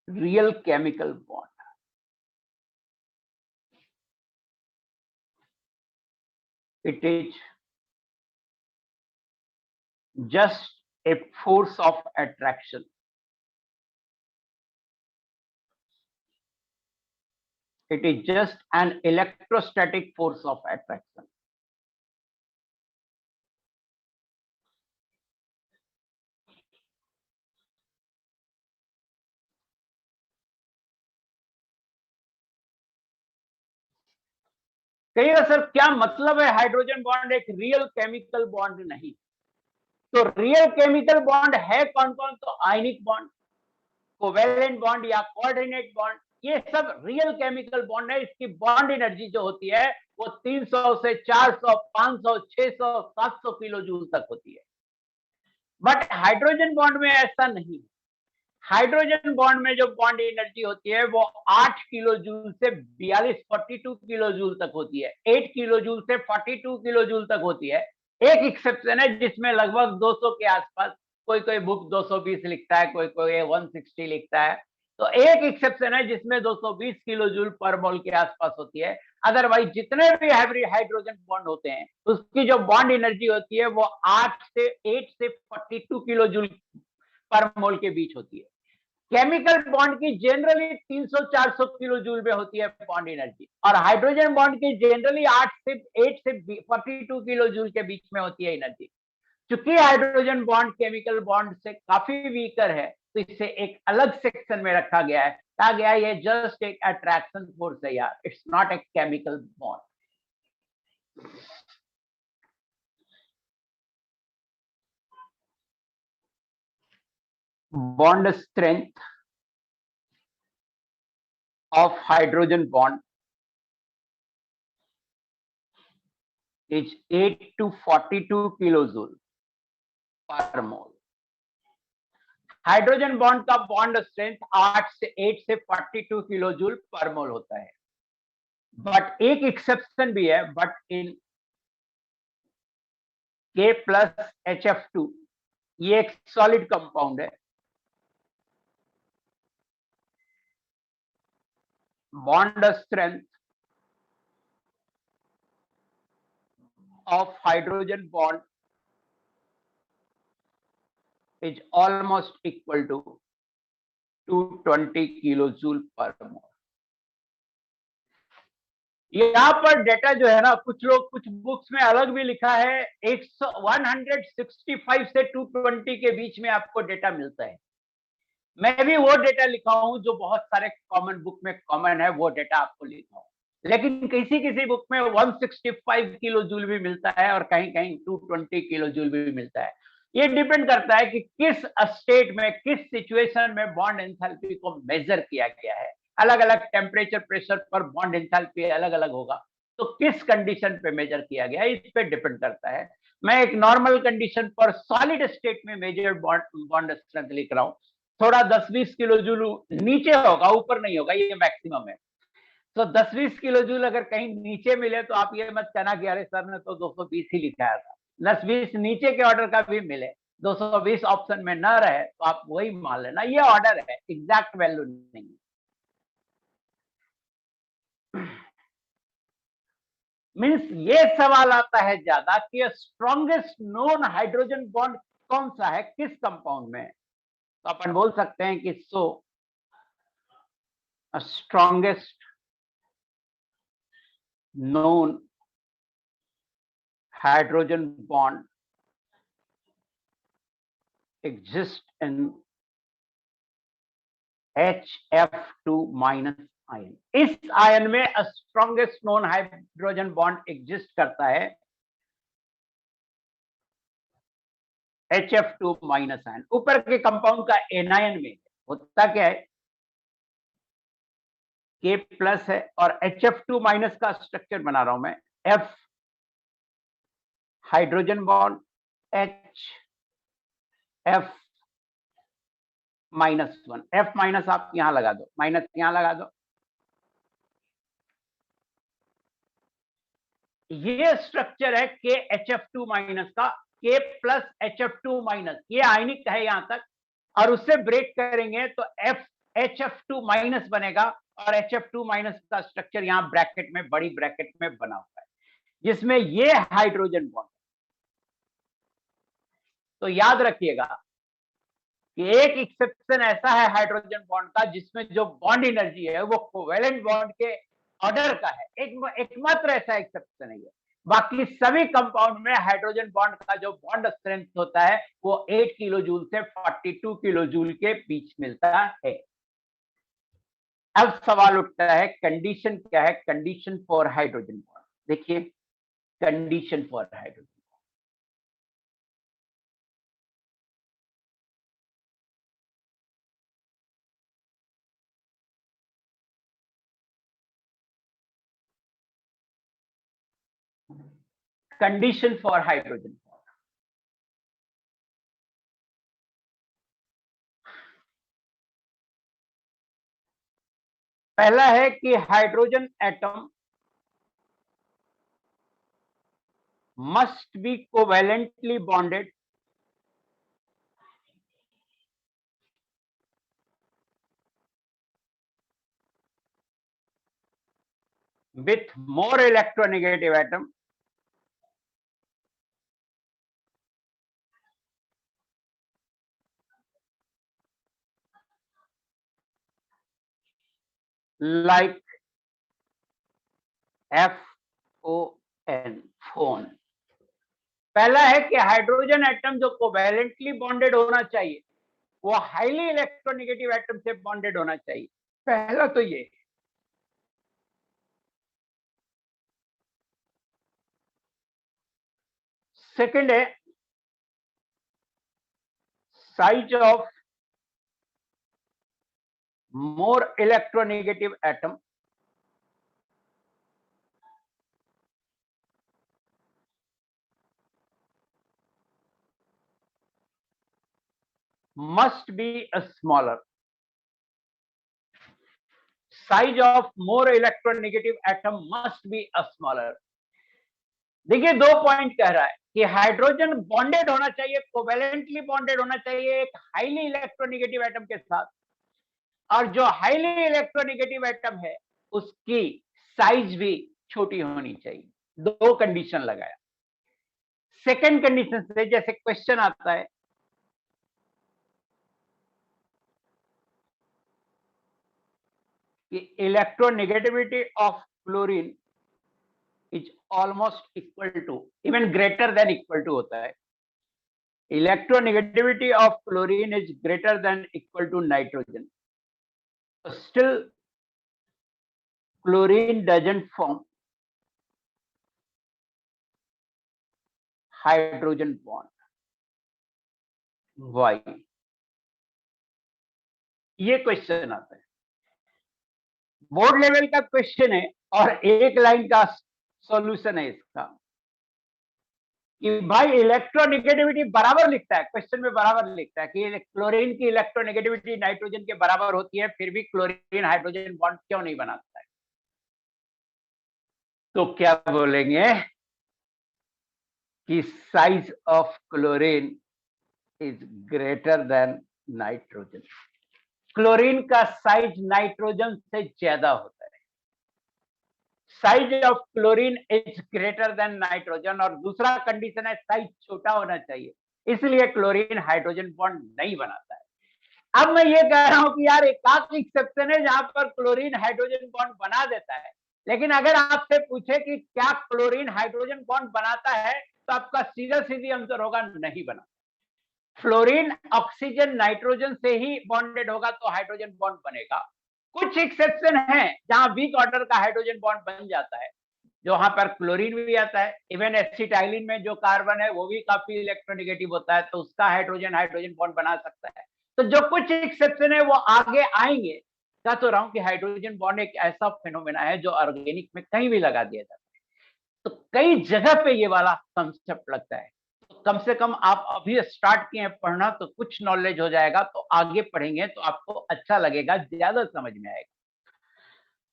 real chemical bond. It is just a force of attraction. It is just an electrostatic force of attraction. कहिएगा सर क्या मतलब है hydrogen bond एक रियल केमिकल बॉन्ड नहीं? तो रियल केमिकल बॉन्ड है कौन कौन? तो आयनिक बॉन्ड, कोवेलेंट बॉन्ड या कोऑर्डिनेट बॉन्ड, ये सब रियल केमिकल बॉन्ड है। इसकी बॉन्ड एनर्जी जो होती है वो 300 से 400, 500, 600, 700 किलो जूल तक होती है। बट हाइड्रोजन बॉन्ड में ऐसा नहीं। हाइड्रोजन बॉन्ड में जो बॉन्ड एनर्जी होती है वो 8 किलो जूल से 42 किलो जूल तक होती है। 8 किलो जूल से 42 किलो जूल तक होती है। एक एक्सेप्शन है जिसमें लगभग 200 के आसपास, कोई कोई बुक 220 लिखता है, कोई कोई 160 लिखता है। तो एक एक्सेप्शन है जिसमें 220 किलो जूल पर मोल के आसपास होती है। अदरवाइज जितने भी हाइड्रोजन बॉन्ड होते हैं उसकी जो बॉन्ड एनर्जी होती है वो 8 से 42 किलो जूल पर मोल के बीच होती है। केमिकल बॉन्ड की जनरली 300-400 किलो जूल में होती है बॉन्ड एनर्जी, और हाइड्रोजन बॉन्ड की जनरली 8 से 42 किलो जूल के बीच में होती है एनर्जी। चूंकि हाइड्रोजन बॉन्ड केमिकल बॉन्ड से काफी वीकर है, तो इसे एक अलग सेक्शन में रखा गया है, कहा गया ये जस्ट एक अट्रैक्शन फोर्स है यार, it's not a chemical bond. Bond strength of hydrogen bond is 8 to 42 kilojoule per mole। Hydrogen bond का बॉन्ड स्ट्रेंथ 8 से 42 किलो जूल पर मोल होता है। बट एक एक्सेप्शन भी है, but in K plus HF2, ये एक सॉलिड कंपाउंड है, bond strength of hydrogen bond is almost equal to 220 kilojule per mole। यहाँ पर डेटा जो है ना, कुछ बुक्स में अलग भी लिखा है, 165 से 220 के बीच में आपको डेटा मिलता है। मैं भी वो डेटा लिखा हूं जो बहुत सारे कॉमन बुक में कॉमन है, वो डेटा आपको लिखा हूं। लेकिन किसी बुक में 165 किलो जूल भी मिलता है और कहीं कहीं 220 किलो जूल भी मिलता है। ये डिपेंड करता है कि किस स्टेट में, किस सिचुएशन में बॉन्ड एंथैल्पी को मेजर किया गया है। अलग अलग टेम्परेचर प्रेशर पर बॉन्ड एंथैल्पी अलग अलग होगा, तो किस कंडीशन पे मेजर किया गया है इस पे डिपेंड करता है। मैं एक नॉर्मल कंडीशन पर सॉलिड स्टेट में मेजर बॉन्ड स्ट्रेंथ लिख रहा हूँ, थोड़ा 10-20 किलो जूल नीचे होगा, ऊपर नहीं होगा, ये मैक्सिमम है। तो 10-20 किलो जूल अगर कहीं नीचे मिले तो आप ये मत कहना कि अरे सर ने तो 220 ही लिखाया था। 10-20 नीचे के ऑर्डर का भी मिले, 220 ऑप्शन में न रहे, तो आप वही मान लेना, ये ऑर्डर है, एग्जैक्ट वैल्यू नहीं। मीन्स ये सवाल आता है ज्यादा कि स्ट्रॉन्गेस्ट नोन हाइड्रोजन बॉन्ड कौन सा है, किस कंपाउंड में। तो अपन बोल सकते हैं कि strongest known hydrogen bond exists in HF2 minus ion. इस आयन में strongest known hydrogen bond exist करता है HF2 माइनस आयन। ऊपर के कंपाउंड का एनायन में होता क्या है, K प्लस है और HF2 माइनस का स्ट्रक्चर बना रहा हूं मैं, F hydrogen bond H F -1, F minus आप यहां लगा दो, माइनस यहां लगा दो। ये स्ट्रक्चर है KHF2 माइनस का, K प्लस HF2 माइनस, ये आयनिक है यहां तक, और उससे ब्रेक करेंगे तो HF2 माइनस बनेगा, और HF2 माइनस का स्ट्रक्चर यहां ब्रैकेट में, बड़ी ब्रैकेट में बना हुआ है, जिसमें ये हाइड्रोजन बॉन्ड। तो याद रखिएगा कि एक एक्सेप्शन ऐसा है हाइड्रोजन बॉन्ड का जिसमें जो बॉन्ड एनर्जी है वो कोवेलेंट बॉन्ड के ऑर्डर का है, एकमात्र ऐसा एक्सेप्शन है ये। बाकी सभी कंपाउंड में हाइड्रोजन बॉन्ड का जो बॉन्ड स्ट्रेंथ होता है वो 8 किलो जूल से 42 किलो जूल के बीच मिलता है। अब सवाल उठता है कंडीशन क्या है, कंडीशन फॉर हाइड्रोजन बॉन्ड। देखिए condition for hydrogen, condition for hydrogen bond. पहला है कि hydrogen atom must be covalently bonded with more electronegative atom like FON, phone. पहला है कि हाइड्रोजन एटम जो कोवैलेंटली बॉन्डेड होना चाहिए वो हाईली इलेक्ट्रोनेगेटिव एटम से बॉन्डेड होना चाहिए। पहला तो ये। सेकंड है size of more electronegative atom must be a smaller. Size of more electronegative atom must be a smaller. देखिए दो पॉइंट कह रहा है कि हाइड्रोजन बॉन्डेड होना चाहिए, कोवेलेंटली बॉन्डेड होना चाहिए एक हाईली इलेक्ट्रोनेगेटिव एटम के साथ, और जो हाईली इलेक्ट्रोनेगेटिव एटम है उसकी साइज भी छोटी होनी चाहिए। दो कंडीशन लगाया। सेकंड कंडीशन से जैसे क्वेश्चन आता है कि electronegativity of chlorine is almost equal to, even greater than equal to होता है। Electronegativity of chlorine is greater than equal to nitrogen, still chlorine doesn't form hydrogen bond. Why? ये question आता है, बोर्ड लेवल का question है और एक line का सॉल्यूशन है इसका कि भाई इलेक्ट्रोनेगेटिविटी बराबर लिखता है, क्वेश्चन में बराबर लिखता है कि क्लोरीन की इलेक्ट्रोनेगेटिविटी नाइट्रोजन के बराबर होती है, फिर भी क्लोरीन हाइड्रोजन बॉन्ड क्यों नहीं बनाता है? तो क्या बोलेंगे कि size of chlorine is greater then nitrogen. Chlorine का साइज नाइट्रोजन से ज्यादा होता है। Size of chlorine is greater then nitrogen, और दूसरा कंडीशन है साइज छोटा होना चाहिए, इसलिए क्लोरीन हाइड्रोजन बॉन्ड नहीं बनाता है। अब मैं ये कह रहा हूं कि यार एक आध एक्सेप्शन है जहां पर क्लोरीन हाइड्रोजन बॉन्ड बना देता है, लेकिन अगर आपसे पूछे कि क्या क्लोरीन हाइड्रोजन बॉन्ड बनाता है तो आपका सीधा सीधी आंसर होगा नहीं बना। फ्लोरीन ऑक्सीजन नाइट्रोजन से ही बॉन्डेड होगा तो हाइड्रोजन बॉन्ड बनेगा। कुछ एक्सेप्शन है जहां वीक ऑर्डर का हाइड्रोजन बॉन्ड बन जाता है, जहां पर क्लोरीन भी आता है। इवन एसिटाइलिन में जो कार्बन है वो भी काफी इलेक्ट्रोनेगेटिव होता है, तो उसका हाइड्रोजन हाइड्रोजन बॉन्ड बना सकता है। तो जो कुछ एक्सेप्शन है वो आगे आएंगे। कह तो रहा हूं कि हाइड्रोजन बॉन्ड एक ऐसा फिनोमेना है जो ऑर्गेनिक में कहीं भी लगा दिया जाता है, तो कई जगह पे ये वाला कंसेप्ट लगता है। तो कम से कम आप अभी स्टार्ट किए हैं पढ़ना तो कुछ नॉलेज हो जाएगा, तो आगे पढ़ेंगे तो आपको अच्छा लगेगा, ज्यादा समझ में आएगा।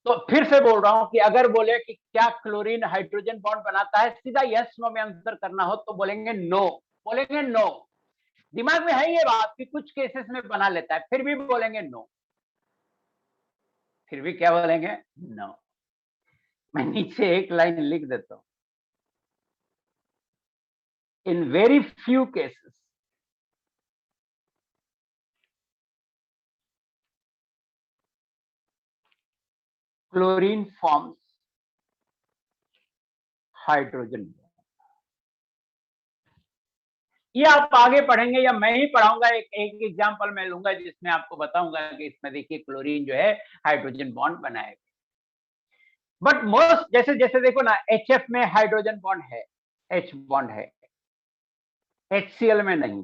तो फिर से बोल रहा हूं कि अगर बोले कि क्या क्लोरीन हाइड्रोजन बॉन्ड बनाता है, सीधा यस नो में आंसर करना हो तो बोलेंगे नो, बोलेंगे नो। दिमाग में है ये बात कि कुछ केसेस में बना लेता है, फिर भी बोलेंगे नो, फिर भी क्या बोलेंगे नो। मैं नीचे एक लाइन लिख देता हूं, in very few cases chlorine forms hydrogen bond। ये आप आगे पढ़ेंगे या मैं ही पढ़ाऊंगा, एक एग्जांपल मैं लूंगा जिसमें आपको बताऊंगा कि इसमें देखिए क्लोरीन जो है हाइड्रोजन बॉन्ड बनाएगा। बट मोस्ट जैसे जैसे देखो ना, HF में हाइड्रोजन बॉन्ड है, H बॉन्ड है, HCl में नहीं,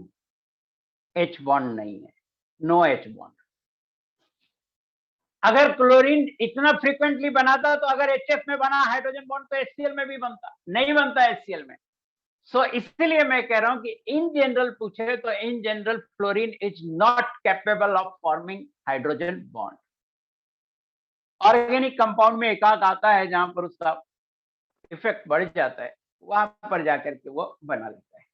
H बॉन्ड नहीं है, नो H बॉन्ड। अगर क्लोरीन इतना फ्रीक्वेंटली बनाता तो अगर HF में बना हाइड्रोजन बॉन्ड तो HCl में भी बनता, नहीं बनता HCl में। सो इसलिए मैं कह रहा हूं कि इन जनरल पूछे तो in general fluorine is not capable of forming hydrogen bond. Organic compound में एकाक आता है जहां पर उसका इफेक्ट बढ़ जाता है, वहां पर जाकर के वो बना लेता है।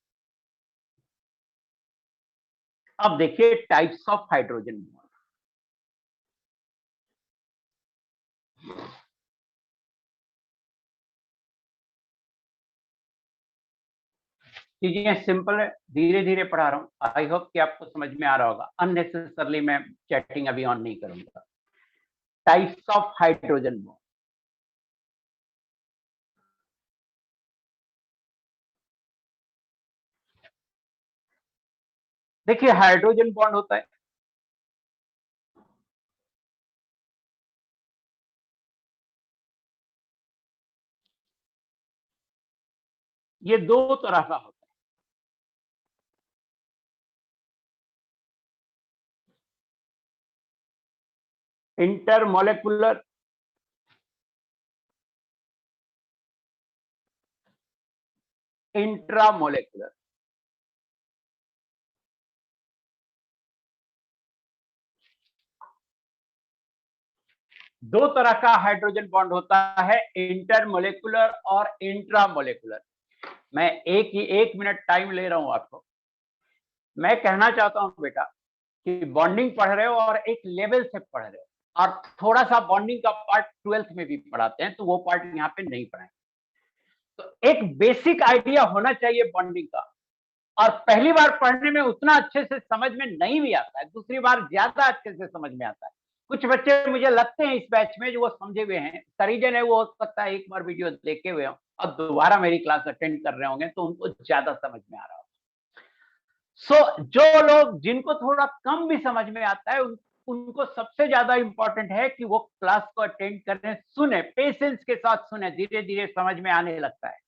अब देखिए टाइप्स ऑफ हाइड्रोजन बॉन्ड। चीजें सिंपल है, धीरे धीरे पढ़ा रहा हूं, आई होप कि आपको समझ में आ रहा होगा। अननेसेसरली मैं चैटिंग अभी ऑन नहीं करूंगा। Types of hydrogen bond. देखिए हाइड्रोजन बॉन्ड होता है, ये दो तरह का होता है, इंटरमोलेकुलर इंट्रामोलेकुलर। दो तरह का हाइड्रोजन बॉन्ड होता है, इंटरमोलेकुलर और इंट्रामोलेकुलर। मैं एक मिनट टाइम ले रहा हूं आपको। मैं कहना चाहता हूं बेटा कि बॉन्डिंग पढ़ रहे हो और एक लेवल से पढ़ रहे हो, और थोड़ा सा बॉन्डिंग का पार्ट 12th में भी पढ़ाते हैं, तो वो पार्ट यहाँ पे नहीं पढ़ाएंगे। तो एक बेसिक आइडिया होना चाहिए बॉन्डिंग का, और पहली बार पढ़ने में उतना अच्छे से समझ में नहीं भी आता है, दूसरी बार ज्यादा अच्छे से समझ में आता है। कुछ बच्चे मुझे लगते हैं इस बैच में जो वो समझे हुए हैं, रीजन है वो हो सकता है एक बार वीडियो देखे हुए हो और दोबारा मेरी क्लास अटेंड कर रहे होंगे, तो उनको ज्यादा समझ में आ रहा होगा। जो लोग जिनको थोड़ा कम भी समझ में आता है, उनको सबसे ज्यादा इंपॉर्टेंट है कि वो क्लास को अटेंड करें, सुने, पेशेंस के साथ सुने, धीरे धीरे समझ में आने लगता है।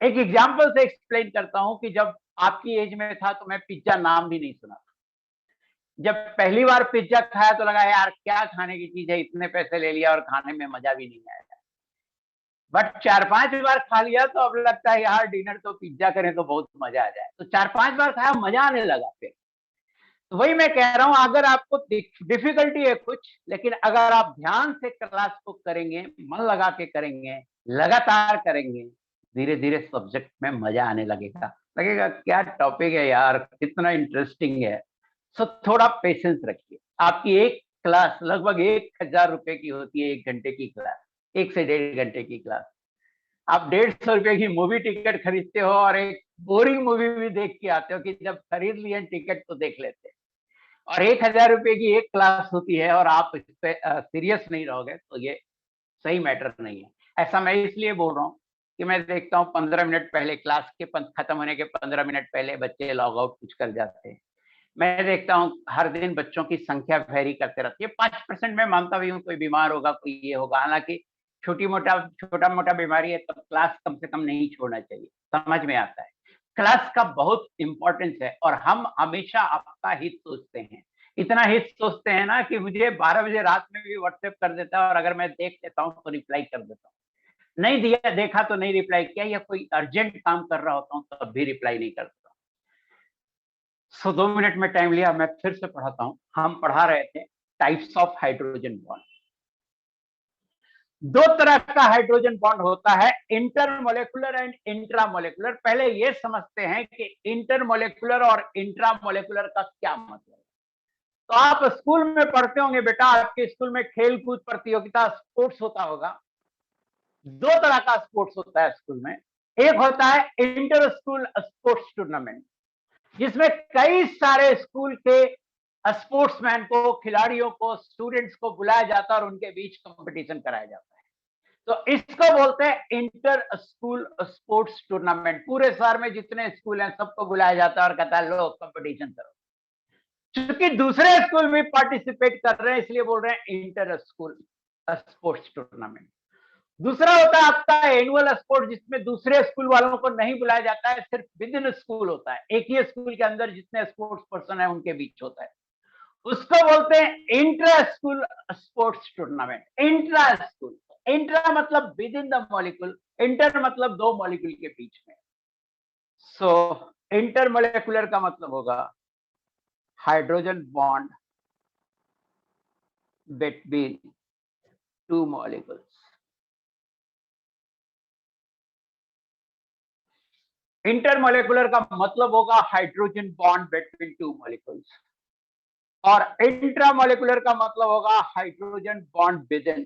एक एग्जाम्पल से एक्सप्लेन करता हूं कि जब आपकी एज में था तो मैं पिज्जा नाम भी नहीं सुना था। जब पहली बार पिज्जा खाया तो लगा यार क्या खाने की चीज है, इतने पैसे ले लिया और खाने में मजा भी नहीं आया। बट 4-5 बार खा लिया तो अब लगता है यार डिनर तो पिज्जा करें तो बहुत मजा आ जाए, तो 4-5 बार खाया, मजा आने लगा फिर। तो वही मैं कह रहा हूं, अगर आपको डिफिकल्टी है कुछ, लेकिन अगर आप ध्यान से क्लास को करेंगे, मन लगा के करेंगे, लगातार करेंगे, धीरे धीरे सब्जेक्ट में मजा आने लगेगा क्या टॉपिक है यार, कितना इंटरेस्टिंग है। सो थोड़ा पेशेंस रखिए। आपकी एक क्लास लगभग 1000 रुपए की होती है, 1 घंटे की क्लास, 1 से 1.5 घंटे की क्लास। आप 150 रुपए की मूवी टिकट खरीदते हो और एक बोरिंग मूवी भी देख के आते हो कि जब खरीद लिए टिकट तो देख लेते, और 1000 रुपए की एक क्लास होती है और आप इस पे सीरियस नहीं रहोगे तो ये सही मैटर नहीं है। ऐसा मैं इसलिए बोल रहा हूँ कि मैं देखता हूँ 15 मिनट पहले, क्लास के खत्म होने के 15 मिनट पहले बच्चे लॉग आउट कुछ कर जाते हैं। मैं देखता हूँ हर दिन बच्चों की संख्या वेरी करते रहती है। 5% मैं मानता भी हूँ कोई बीमार होगा, कोई ये होगा, हालांकि छोटा मोटा बीमारी है तब क्लास कम से कम नहीं छोड़ना चाहिए, समझ में आता है। क्लास का बहुत इंपॉर्टेंस है और हम हमेशा आपका हित सोचते हैं, इतना हित सोचते हैं ना कि मुझे 12 बजे रात में भी व्हाट्सएप कर देता है और अगर मैं देख लेता हूँ तो रिप्लाई कर देता हूँ, नहीं दिया देखा तो नहीं रिप्लाई किया, या कोई अर्जेंट काम कर रहा होता हूँ तब भी रिप्लाई नहीं करता। 2 मिनट में टाइम लिया, मैं फिर से पढ़ाता हूं। हम पढ़ा रहे थे टाइप्स ऑफ हाइड्रोजन बॉन्ड। दो तरह का हाइड्रोजन बॉन्ड होता है, इंटरमोलेकुलर एंड इंट्रामोलेकुलर। पहले ये समझते हैं कि इंटरमोलेकुलर और इंट्रामोलेकुलर का क्या मतलब है। तो आप स्कूल में पढ़ते होंगे बेटा, आपके स्कूल में खेल कूद प्रतियोगिता स्पोर्ट्स होता होगा। दो तरह का स्पोर्ट्स होता है स्कूल में, एक होता है इंटर स्कूल स्पोर्ट्स टूर्नामेंट, जिसमें कई सारे स्कूल के स्पोर्ट्समैन को, खिलाड़ियों को, स्टूडेंट्स को बुलाया जाता है और उनके बीच कंपटीशन कराया जाता है। तो इसको बोलते हैं इंटर स्कूल स्पोर्ट्स टूर्नामेंट। पूरे शहर में जितने स्कूल हैं सबको बुलाया जाता है और कहता है लो कंपटीशन करो। क्योंकि दूसरे स्कूल भी पार्टिसिपेट कर रहे हैं इसलिए बोल रहे हैं इंटर स्कूल स्पोर्ट्स टूर्नामेंट। दूसरा होता है आपका एनुअल स्पोर्ट, जिसमें दूसरे स्कूल वालों को नहीं बुलाया जाता है, सिर्फ विद इन स्कूल होता है, एक ही स्कूल के अंदर जितने स्पोर्ट्स पर्सन है उनके बीच होता है, उसको बोलते हैं intra school sports tournament. Intra school, intra मतलब within the molecule, inter मतलब दो मॉलिक्यूल के बीच में। सो इंटरमोलेकुलर का मतलब होगा hydrogen bond between two molecules. Intermolecular का मतलब होगा hydrogen bond between two molecules, और इंट्रामोलेकुलर का मतलब होगा hydrogen bond within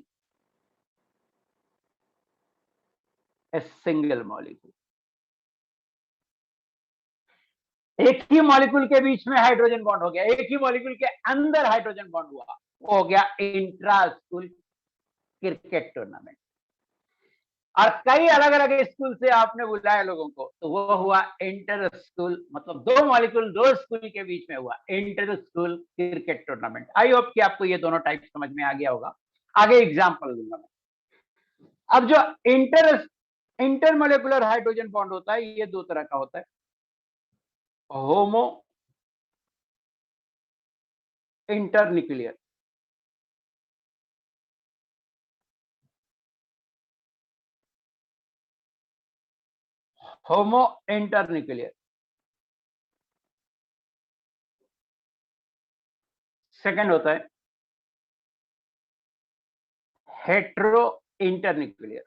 a single molecule. एक ही मॉलिक्यूल के बीच में हाइड्रोजन बॉन्ड हो गया, एक ही मॉलिक्यूल के अंदर हाइड्रोजन बॉन्ड हुआ, वो हो गया इंट्रा स्कूल क्रिकेट टूर्नामेंट। और कई अलग अलग स्कूल से आपने बुलाया लोगों को, तो वो हुआ इंटर स्कूल, मतलब दो मॉलिक्यूल दो स्कूल के बीच में हुआ inter school cricket tournament. I hope कि आपको ये दोनों टाइप समझ में आ गया होगा। आगे एग्जाम्पल दूंगा मैं। अब जो इंटरमोलिकुलर हाइड्रोजन बॉन्ड होता है, ये दो तरह का होता है, होमो इंटरन्यूक्लियर। होमो इंटरन्यूक्लियर। सेकंड होता है हेट्रो इंटरन्यूक्लियर।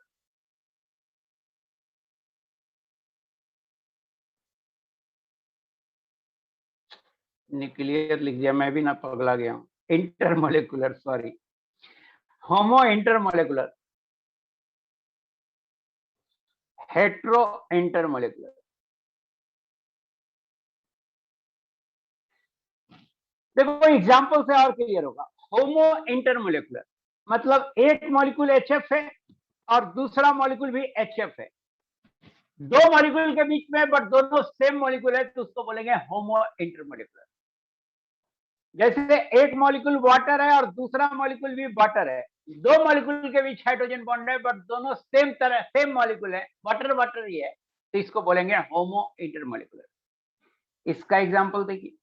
न्यूक्लियर लिख दिया, मैं भी ना पगला गया हूं। इंटरमोलिकुलर, सॉरी, होमो इंटरमोलिकुलर, हेट्रो इंटरमोलिकुलर। देखो एग्जांपल से और क्लियर होगा। होमो इंटरमोलिकुलर मतलब एक मॉलिक्यूल HF है और दूसरा मॉलिक्यूल भी HF है, दो मॉलिक्यूल के बीच में बट दोनों सेम मॉलिक्यूल है, तो उसको बोलेंगे होमो इंटरमोलिकुलर। जैसे एक मॉलिक्यूल वाटर है और दूसरा मॉलिक्यूल भी वाटर है, दो मॉलिक्यूल के बीच हाइड्रोजन बॉन्ड है बट दोनों सेम मॉलिक्यूल है, वाटर वाटर ही है, तो इसको बोलेंगे होमो इंटरमोलिकुलर। इसका एग्जांपल देखिए,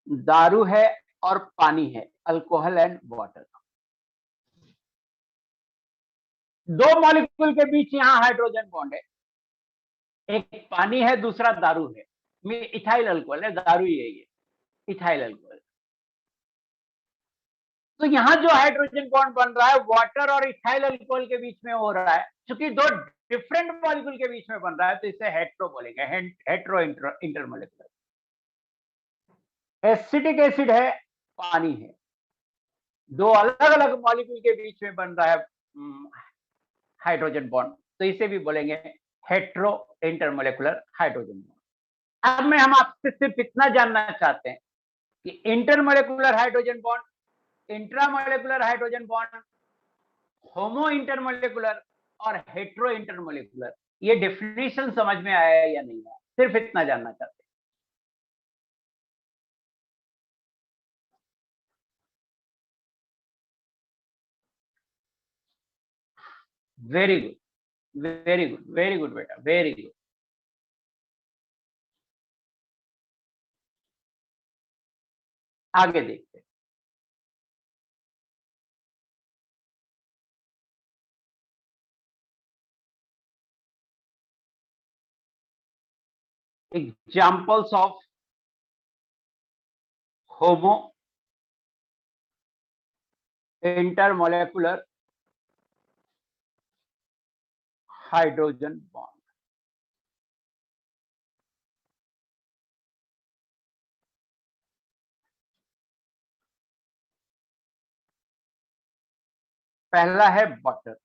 दारू है और पानी है, अल्कोहल एंड वाटर। दो मॉलिक्यूल के बीच यहां हाइड्रोजन बॉन्ड है, एक पानी है दूसरा दारू है, इथाइल अल्कोहल है, दारू ही है ये, इथाइल अल्कोहल। तो यहां जो हाइड्रोजन बॉन्ड बन रहा है वाटर और इथाइल अल्कोहल के बीच में हो रहा है, क्योंकि दो डिफरेंट मॉलिक्यूल के बीच में बन रहा है, तो इसे हेट्रो बोलेंगे, हेट्रो इंटरमोलिकुलर। एसिटिक एसिड है, पानी है, दो अलग अलग मॉलिक्यूल के बीच में बन रहा है हाइड्रोजन बॉन्ड, तो इसे भी बोलेंगे हेट्रो इंटरमोलिकुलर हाइड्रोजन बॉन्ड। अब मैं हम आपसे सिर्फ इतना जानना चाहते हैं कि intermolecular hydrogen bond, intramolecular hydrogen bond, homo intermolecular और हेट्रो इंटरमोलिकुलर, ये डेफिनेशन समझ में आया या नहीं आया, सिर्फ इतना जानना चाहते हैं। Very good, very good, very good बेटा, वेरी गुड। आगे देखते हैं। Examples of homo intermolecular hydrogen bond. पहला है वाटर।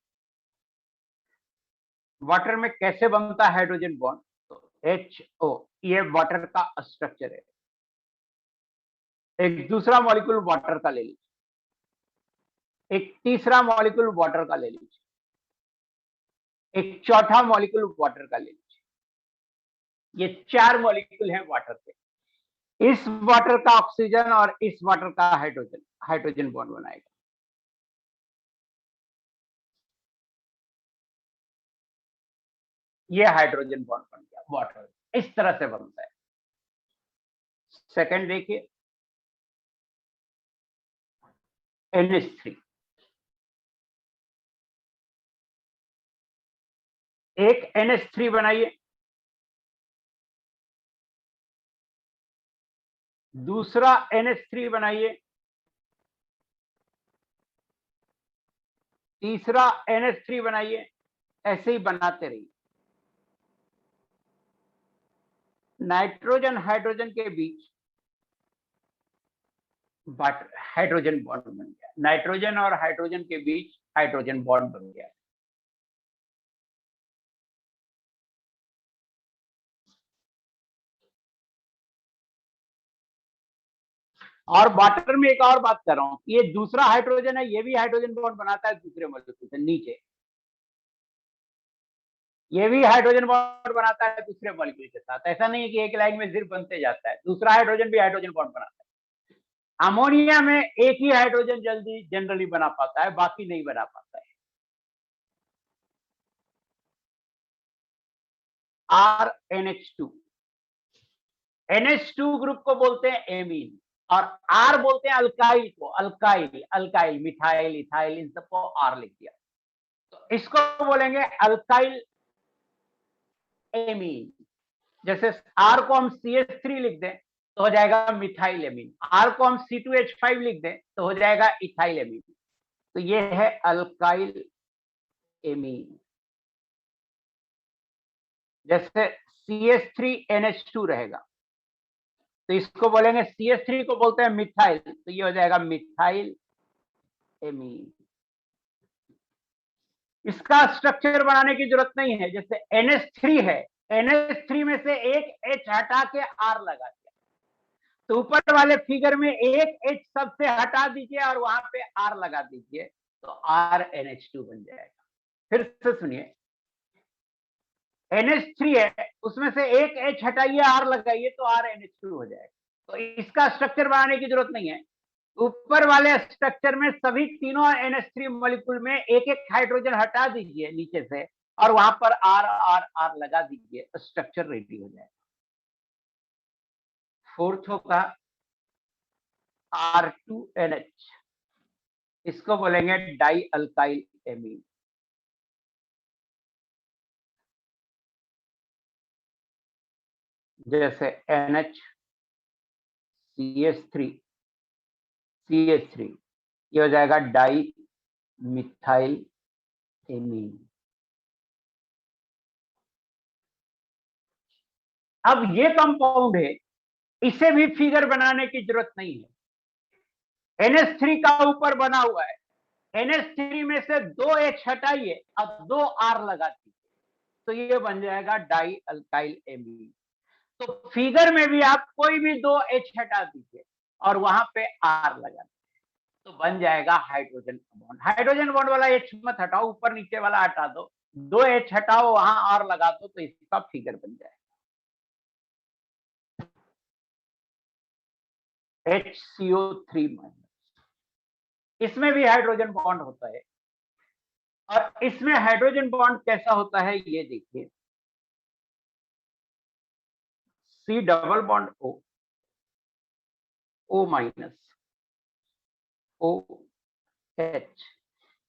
वाटर में कैसे बनता है हाइड्रोजन बॉन्ड? तो HO, ये वाटर का स्ट्रक्चर है। एक दूसरा मॉलिक्यूल वाटर का ले लीजिए, एक तीसरा मॉलिक्यूल वाटर का ले लीजिए, एक चौथा मॉलिक्यूल वाटर का ले लीजिए। ये चार मॉलिक्यूल हैं वाटर के। इस वाटर का ऑक्सीजन और इस वाटर का हाइड्रोजन बॉन्ड बनाएगा। ये हाइड्रोजन बॉन्ड बन गया वाटर, इस तरह से बनता है। सेकंड देखिए, NH3। एक NH3 बनाइए, दूसरा NH3 बनाइए, तीसरा NH3 बनाइए, ऐसे ही बनाते रहिए। नाइट्रोजन हाइड्रोजन के बीच हाइड्रोजन बॉन्ड बन गया, नाइट्रोजन और हाइड्रोजन के बीच हाइड्रोजन बॉन्ड बन गया। और वाटर में एक और बात कर रहा हूं, ये दूसरा हाइड्रोजन है, ये भी हाइड्रोजन बॉन्ड बनाता है दूसरे मॉलिक्यूल से नीचे, ये भी हाइड्रोजन बॉन्ड बनाता है दूसरे मॉलिक्यूल के साथ। ऐसा नहीं है कि एक लाइन में सिर्फ बनते जाता है, दूसरा हाइड्रोजन भी हाइड्रोजन बॉन्ड बनाता है। अमोनिया में एक ही हाइड्रोजन जल्दी जनरली बना पाता है, बाकी नहीं बना पाता है। RNH2, NH2 ग्रुप को बोलते हैं एमीन, और R बोलते हैं अल्काइल को, अल्काइल, अल्काइल, मिथाइल, इथाइल, इन सबको R लिख दिया, तो इसको बोलेंगे अल्काइल एमीन। जैसे R को हम CH3 लिख दें तो हो जाएगा मिथाइल एमीन, R को हम C2H5 लिख दें तो हो जाएगा इथाइल एमीन, तो ये है अल्काइल एमीन। जैसे CH3NH2 रहेगा तो इसको बोलेंगे, CH3 को बोलते हैं मिथाइल, तो ये हो जाएगा मिथाइल एमीन। इसका स्ट्रक्चर बनाने की जरूरत नहीं है, जैसे NH3 है, NH3 में से एक H हटा के R लगा दिया, तो ऊपर वाले फिगर में एक H सबसे हटा दीजिए और वहां पे R लगा दीजिए, तो RNH2 बन जाएगा। फिर से सुनिए, NH3 है, उसमें से एक H हटाइए, R लगाइए, तो RNH2 हो जाएगा। तो इसका स्ट्रक्चर बनाने की जरूरत नहीं है, ऊपर वाले स्ट्रक्चर में सभी तीनों NH3 मॉलिक्यूल में एक एक हाइड्रोजन हटा दीजिए नीचे से और वहां पर R R R लगा दीजिए, तो स्ट्रक्चर रेडी हो जाएगा। फोर्थ होगा R2NH, इसको बोलेंगे डाई अल्काइल एमीन। जैसे NH CH3 CH3, ये हो जाएगा डाई मिथाइल एमीन। अब ये कंपाउंड है, इसे भी फिगर बनाने की जरूरत नहीं है। NH3 का ऊपर बना हुआ है, NH3 में से दो H हटाइए और दो R लगा दीजिए, तो ये बन जाएगा डाई अल्काइल एमीन। तो फिगर में भी आप कोई भी दो H हटा दीजिए और वहां पे R लगा दीजिए, तो बन जाएगा हाइड्रोजन बॉन्ड। हाइड्रोजन बॉन्ड वाला H मत हटाओ, ऊपर नीचे वाला हटा दो, दो H हटाओ, वहां R लगा दो, तो इसका फिगर बन जाएगा HCO3-। इसमें भी हाइड्रोजन बॉन्ड होता है, और इसमें हाइड्रोजन बॉन्ड कैसा होता है ये देखिए, C double bond O, O-, OH,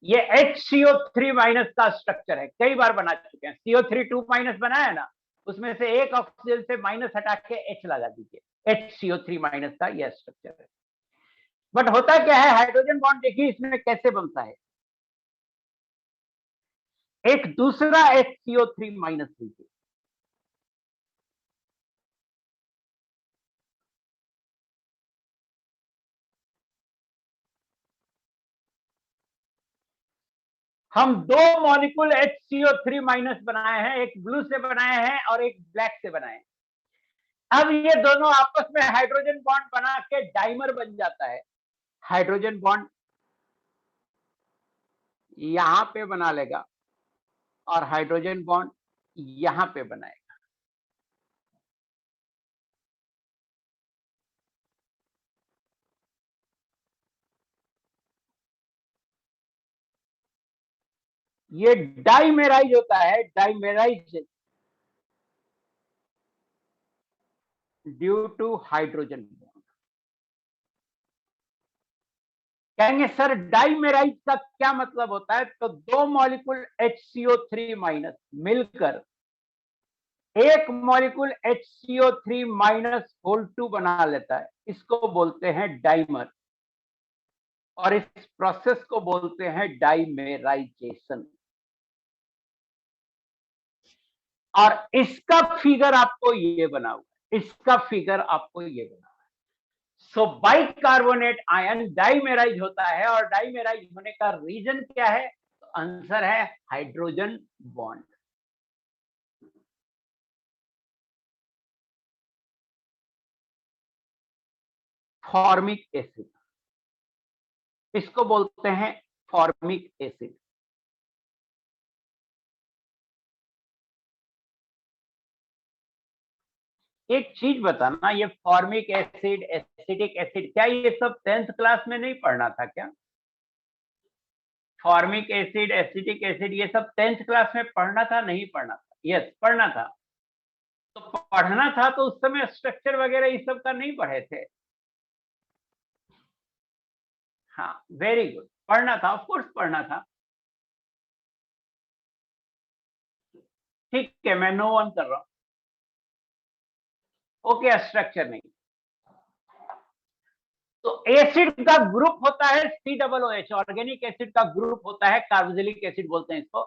ये HCO3- का स्ट्रक्चर है, कई बार बना चुके हैं। CO3 2- बनाया ना, उसमें से एक ऑक्सीजन से माइनस हटा के H लगा दीजिए, HCO3- का यह स्ट्रक्चर है। बट होता क्या है, हाइड्रोजन बॉन्ड देखिए इसमें कैसे बनता है, एक दूसरा HCO3- लीजिए, हम दो मॉलिक्यूल HCO3- बनाए हैं, एक ब्लू से बनाए हैं और एक ब्लैक से बनाए हैं। अब ये दोनों आपस में हाइड्रोजन बॉन्ड बना के डाइमर बन जाता है। हाइड्रोजन बॉन्ड यहां पे बना लेगा और हाइड्रोजन बॉन्ड यहां पे बनाएगा, ये डाइमेराइज होता है, डाइमेराइज ड्यू टू हाइड्रोजन बॉन्ड। कहेंगे सर डाइमेराइज का क्या मतलब होता है, तो दो मॉलिक्यूल HCO3- मिलकर एक मॉलिक्यूल HCO3- बना लेता है, इसको बोलते हैं डाइमर, और इस प्रोसेस को बोलते हैं डाइमेराइजेशन। और इसका फिगर आपको ये बना हुआ है, इसका फिगर आपको ये बना हुआ है। सो बाइकार्बोनेट आयन डाइमेराइज होता है, और डाइमेराइज होने का रीजन क्या है, तो आंसर है हाइड्रोजन बॉन्ड। फॉर्मिक एसिड, इसको बोलते हैं फॉर्मिक एसिड। एक चीज बताना, ये फॉर्मिक एसिड, एसिटिक एसिड, क्या ये सब 10th क्लास में नहीं पढ़ना था क्या? फॉर्मिक एसिड, एसिटिक एसिड, ये सब 10th क्लास में पढ़ना था, नहीं पढ़ना था? यस, पढ़ना था। तो पढ़ना था तो उस समय स्ट्रक्चर वगैरह इस सब का नहीं पढ़े थे। हाँ, वेरी गुड, पढ़ना था, ऑफ कोर्स पढ़ना था। ठीक है, मैं नो वन कर रहा हूं। ओके, स्ट्रक्चर नहीं। तो एसिड का ग्रुप होता है COOH, ऑर्गेनिक एसिड का ग्रुप होता है कार्बोक्सिलिक एसिड बोलते हैं इसको।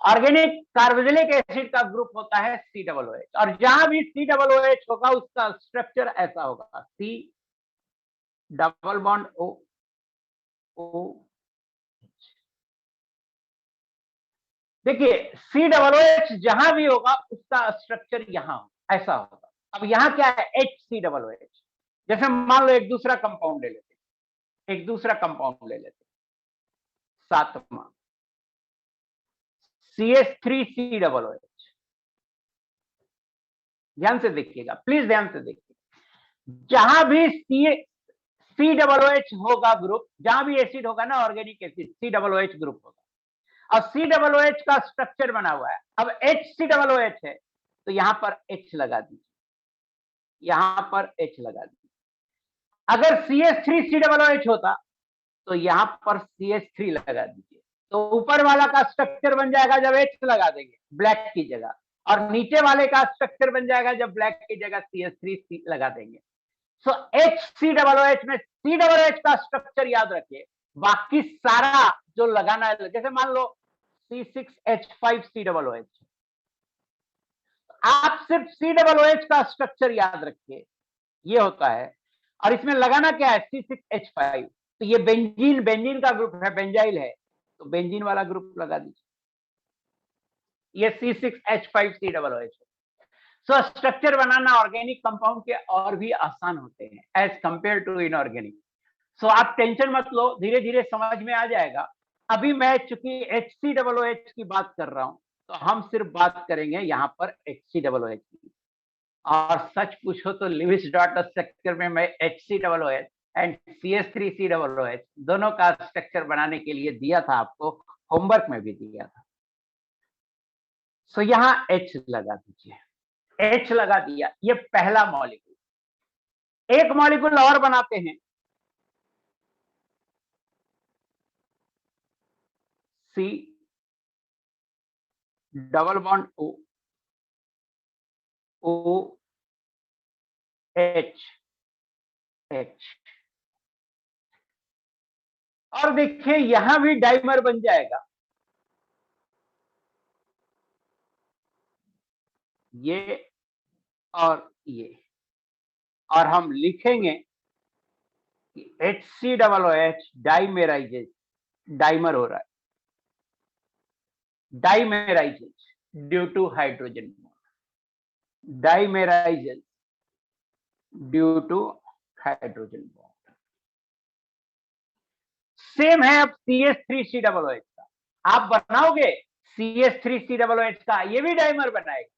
ऑर्गेनिक कार्बोक्सिलिक एसिड का ग्रुप होता है COOH, और जहां भी COOH होगा उसका स्ट्रक्चर ऐसा होगा, C डबल बॉन्ड O। देखिए, COOH जहां भी होगा उसका स्ट्रक्चर यहां ऐसा होगा। अब यहां क्या है, HCOOH। जैसे मान लो एक दूसरा कंपाउंड ले लेते, सातवां CH3COOH। ध्यान से देखिएगा, प्लीज ध्यान से देखिएगा। जहां भी COOH होगा ग्रुप, जहां भी एसिड होगा ना, ऑर्गेनिक एसिड, COOH ग्रुप होगा। और COOH का स्ट्रक्चर बना हुआ है। अब HCOOH है तो यहां पर H लगा दीजिए, यहां पर H लगा दीजिए। अगर CH3COOH होता तो यहां पर CH3 लगा दीजिए, तो ऊपर वाला का स्ट्रक्चर बन जाएगा जब H लगा देंगे ब्लैक की जगह, और नीचे वाले का स्ट्रक्चर बन जाएगा जब ब्लैक की जगह CH3 लगा देंगे। सो HCOOH में COOH का स्ट्रक्चर याद रखिए, बाकी सारा जो लगाना है, जैसे मान लो C6H5COOH, आप सिर्फ COOH का स्ट्रक्चर याद रखिए, ये होता है। और इसमें लगाना क्या है, C6H5। तो ये बेंजीन का ग्रुप है, बेंजाइल है, तो बेंजीन वाला ग्रुप लगा दीजिए, ये C6H5COOH। सो स्ट्रक्चर बनाना ऑर्गेनिक कंपाउंड के और भी आसान होते हैं एज कंपेयर टू इनऑर्गेनिक। सो आप टेंशन मत लो, धीरे धीरे समझ में आ जाएगा। अभी मैं चूंकि HCOOH की बात कर रहा हूं, तो हम सिर्फ बात करेंगे यहां पर HCOOH की। और सच पूछो तो लिविस डॉट स्ट्रक्चर में मैं HCOOH एंड CH3COOH दोनों का स्ट्रक्चर बनाने के लिए दिया था, आपको होमवर्क में भी दिया था। सो यहां H लगा दीजिए, H लगा दिया, ये पहला मॉलिक्यूल। एक मॉलिक्यूल और बनाते हैं, C double bond O H। और देखिए यहां भी डाइमर बन जाएगा, ये और ये, और हम लिखेंगे कि HCOOH डाइमेराइजेज, डाइमर हो रहा है, dimerizes due to hydrogen bond, dimerizes due to hydrogen bond. Same है अब CH3COOH का, आप बनाओगे CH3COOH का, ये भी डाइमर बनाएगा,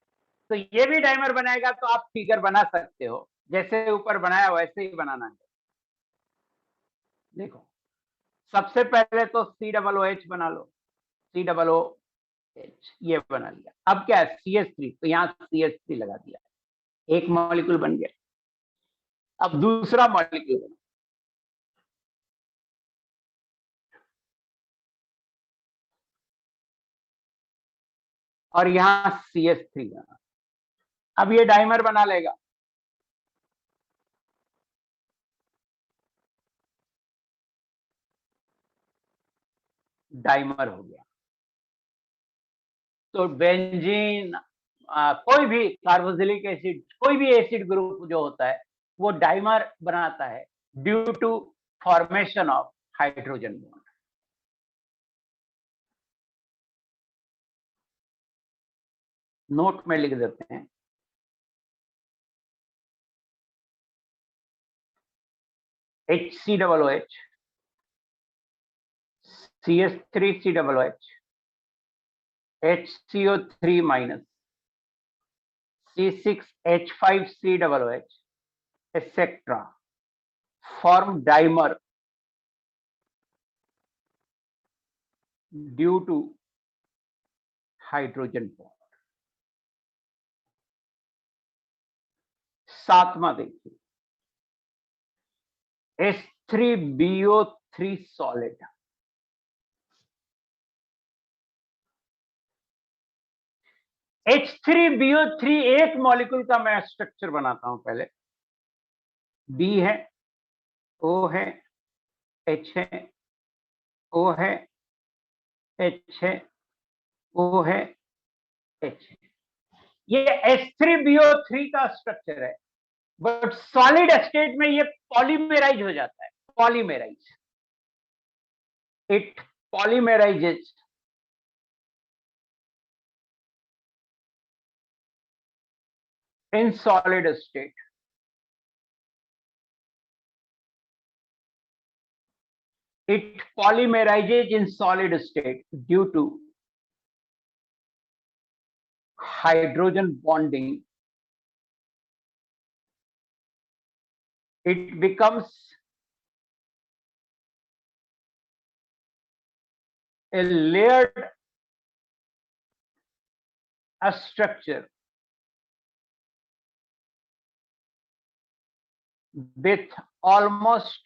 तो ये भी डाइमर बनाएगा, तो आप फिगर बना सकते हो, जैसे ऊपर बनाया वैसे ही बनाना है। देखो, सबसे पहले तो COOH बना लो, COOH ये बना लिया। अब क्या है, CH3, तो यहां CH3 लगा दिया, एक मॉलिक्यूल बन गया। अब दूसरा मॉलिक्यूल बना, और यहां CH3 बना। अब ये डाइमर बना लेगा, डाइमर हो गया। तो बेंजीन, कोई भी कार्बोक्सिलिक एसिड, कोई भी एसिड ग्रुप जो होता है वो डाइमर बनाता है due to formation of hydrogen bond. Note में लिख देते हैं, HCOOH, CH3COOH, HCO3 minus, C6H5COOH, etc. form dimer due to hydrogen bond. सातवां देखिए, H3BO3 सॉलिड। H3BO3 एक मॉलिक्यूल का मैं स्ट्रक्चर बनाता हूं पहले। B है, O है, H है, O है, H है, O है, H है। ये H3BO3 का स्ट्रक्चर है, बट सॉलिड स्टेट में ये पॉलीमेराइज हो जाता है। Polymerise, it पॉलीमेराइजेज in solid state. It polymerizes in solid state due to hydrogen bonding. It becomes a layered structure with almost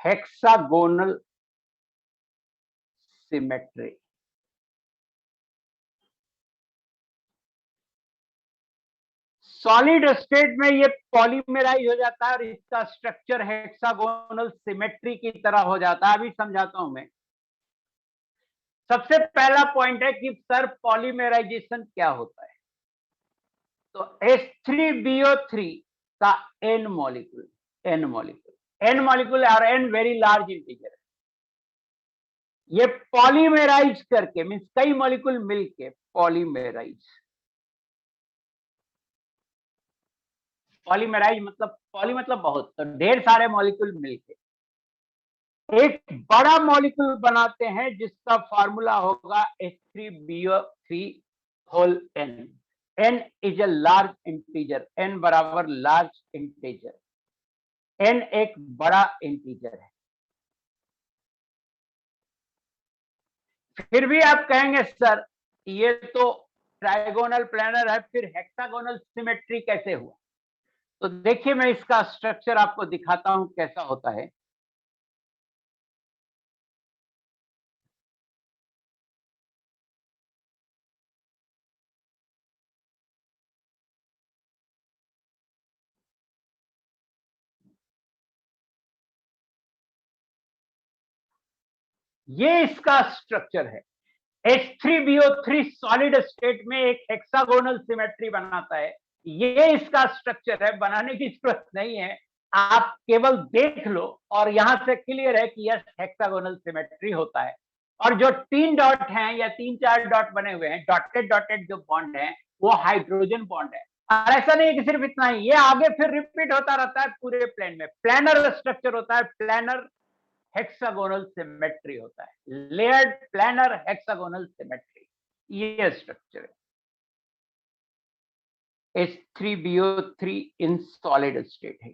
hexagonal symmetry. Solid state में ये polymerise हो जाता है और इसका स्ट्रक्चर हेक्सागोनल सिमेट्री की तरह हो जाता है। अभी समझाता हूं मैं। सबसे पहला पॉइंट है कि सर पॉलीमेराइजेशन क्या होता है। तो H3BO3 का N मॉलिक्यूल और N वेरी लार्ज इंटीजर है। ये पॉलीमेराइज करके मींस कई मॉलिक्यूल मिलके पॉलीमेराइज मतलब पॉली मतलब बहुत, तो ढेर सारे मॉलिक्यूल मिलके एक बड़ा मॉलिक्यूल बनाते हैं जिसका फॉर्मूला होगा H3BO3 whole N। N is a large integer, N बराबर लार्ज इंटीजर, N एक बड़ा इंटीजर है। फिर भी आप कहेंगे सर ये तो ट्राइगोनल प्लेनर है, फिर हेक्सागोनल सिमेट्री कैसे हुआ? तो देखिए मैं इसका स्ट्रक्चर आपको दिखाता हूं कैसा होता है। ये इसका स्ट्रक्चर है। H3BO3 सॉलिड स्टेट में एक हेक्सागोनल सिमेट्री बनाता है। ये इसका स्ट्रक्चर है, बनाने की जरूरत नहीं है, आप केवल देख लो और यहां से क्लियर है कि यस हेक्सागोनल सिमेट्री होता है। और जो 3 डॉट हैं या 3-4 डॉट बने हुए हैं, डॉटेड जो बॉन्ड है वो हाइड्रोजन बॉन्ड है। और ऐसा नहीं कि सिर्फ इतना ही, ये आगे फिर रिपीट होता रहता है पूरे प्लेन में। प्लेनर स्ट्रक्चर होता है, प्लेनर हेक्सागोनल सिमेट्री होता है, लेयर्ड प्लेनर हेक्सागोनल सिमेट्री, ये स्ट्रक्चर है H3BO3 इन सॉलिड स्टेट है।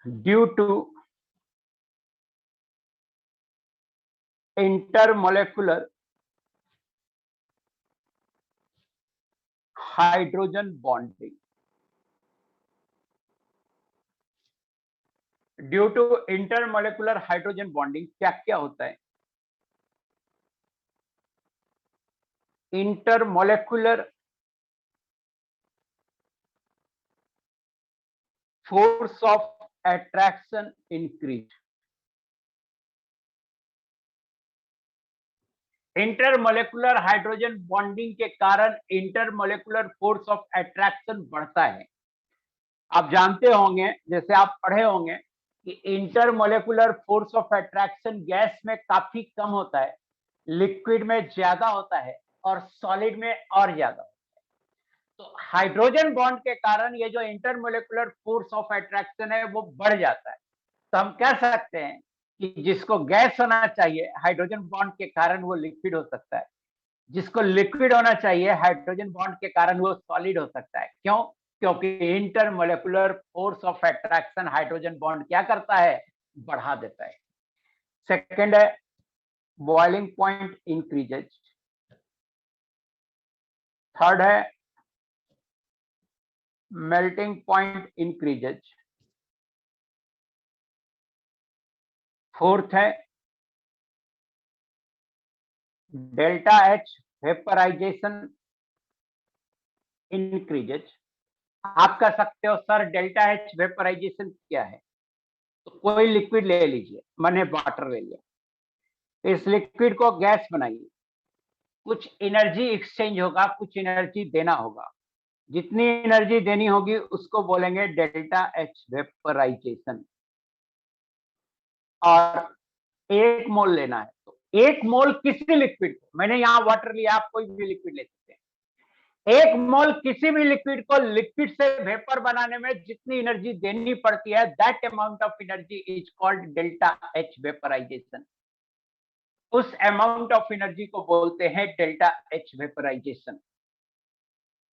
Due to intermolecular hydrogen bonding, due to intermolecular hydrogen bonding क्या क्या होता है? Intermolecular force of attraction increase. Intermolecular hydrogen bonding के कारण इंटरमोलेकुलर फोर्स ऑफ अट्रैक्शन बढ़ता है। आप जानते होंगे, जैसे आप पढ़े होंगे कि इंटरमोलेकुलर फोर्स ऑफ अट्रैक्शन गैस में काफी कम होता है, लिक्विड में ज्यादा होता है और सॉलिड में और ज्यादा होता है। तो हाइड्रोजन बॉन्ड के कारण ये जो इंटरमोलेकुलर फोर्स ऑफ अट्रैक्शन है वो बढ़ जाता है। तो हम कह सकते हैं कि जिसको गैस होना चाहिए हाइड्रोजन बॉन्ड के कारण वो लिक्विड हो सकता है, जिसको लिक्विड होना चाहिए हाइड्रोजन बॉन्ड के कारण वो सॉलिड हो सकता है। क्यों? क्योंकि intermolecular force of attraction hydrogen bond क्या करता है? बढ़ा देता है। सेकंड है बॉइलिंग पॉइंट इंक्रीजेज। थर्ड है मेल्टिंग पॉइंट इंक्रीजेज। फोर्थ है डेल्टा एच वेपराइजेशन इंक्रीजेज। आप कह सकते हो सर डेल्टा एच वेपराइजेशन क्या है? तो कोई लिक्विड ले लीजिए, मैंने वाटर ले लिया, इस लिक्विड को गैस बनाइए, कुछ एनर्जी एक्सचेंज होगा, कुछ एनर्जी देना होगा, जितनी एनर्जी देनी होगी उसको बोलेंगे डेल्टा एच वेपराइजेशन। और 1 मोल लेना है तो 1 मोल किसी लिक्विड को, मैंने यहां वाटर लिया, आप कोई भी लिक्विड ले सकते हैं, 1 मोल किसी भी लिक्विड को लिक्विड से वेपर बनाने में जितनी एनर्जी देनी पड़ती है, that amount of energy is called delta H vaporization. उस अमाउंट ऑफ एनर्जी को बोलते हैं डेल्टा एच वेपराइजेशन।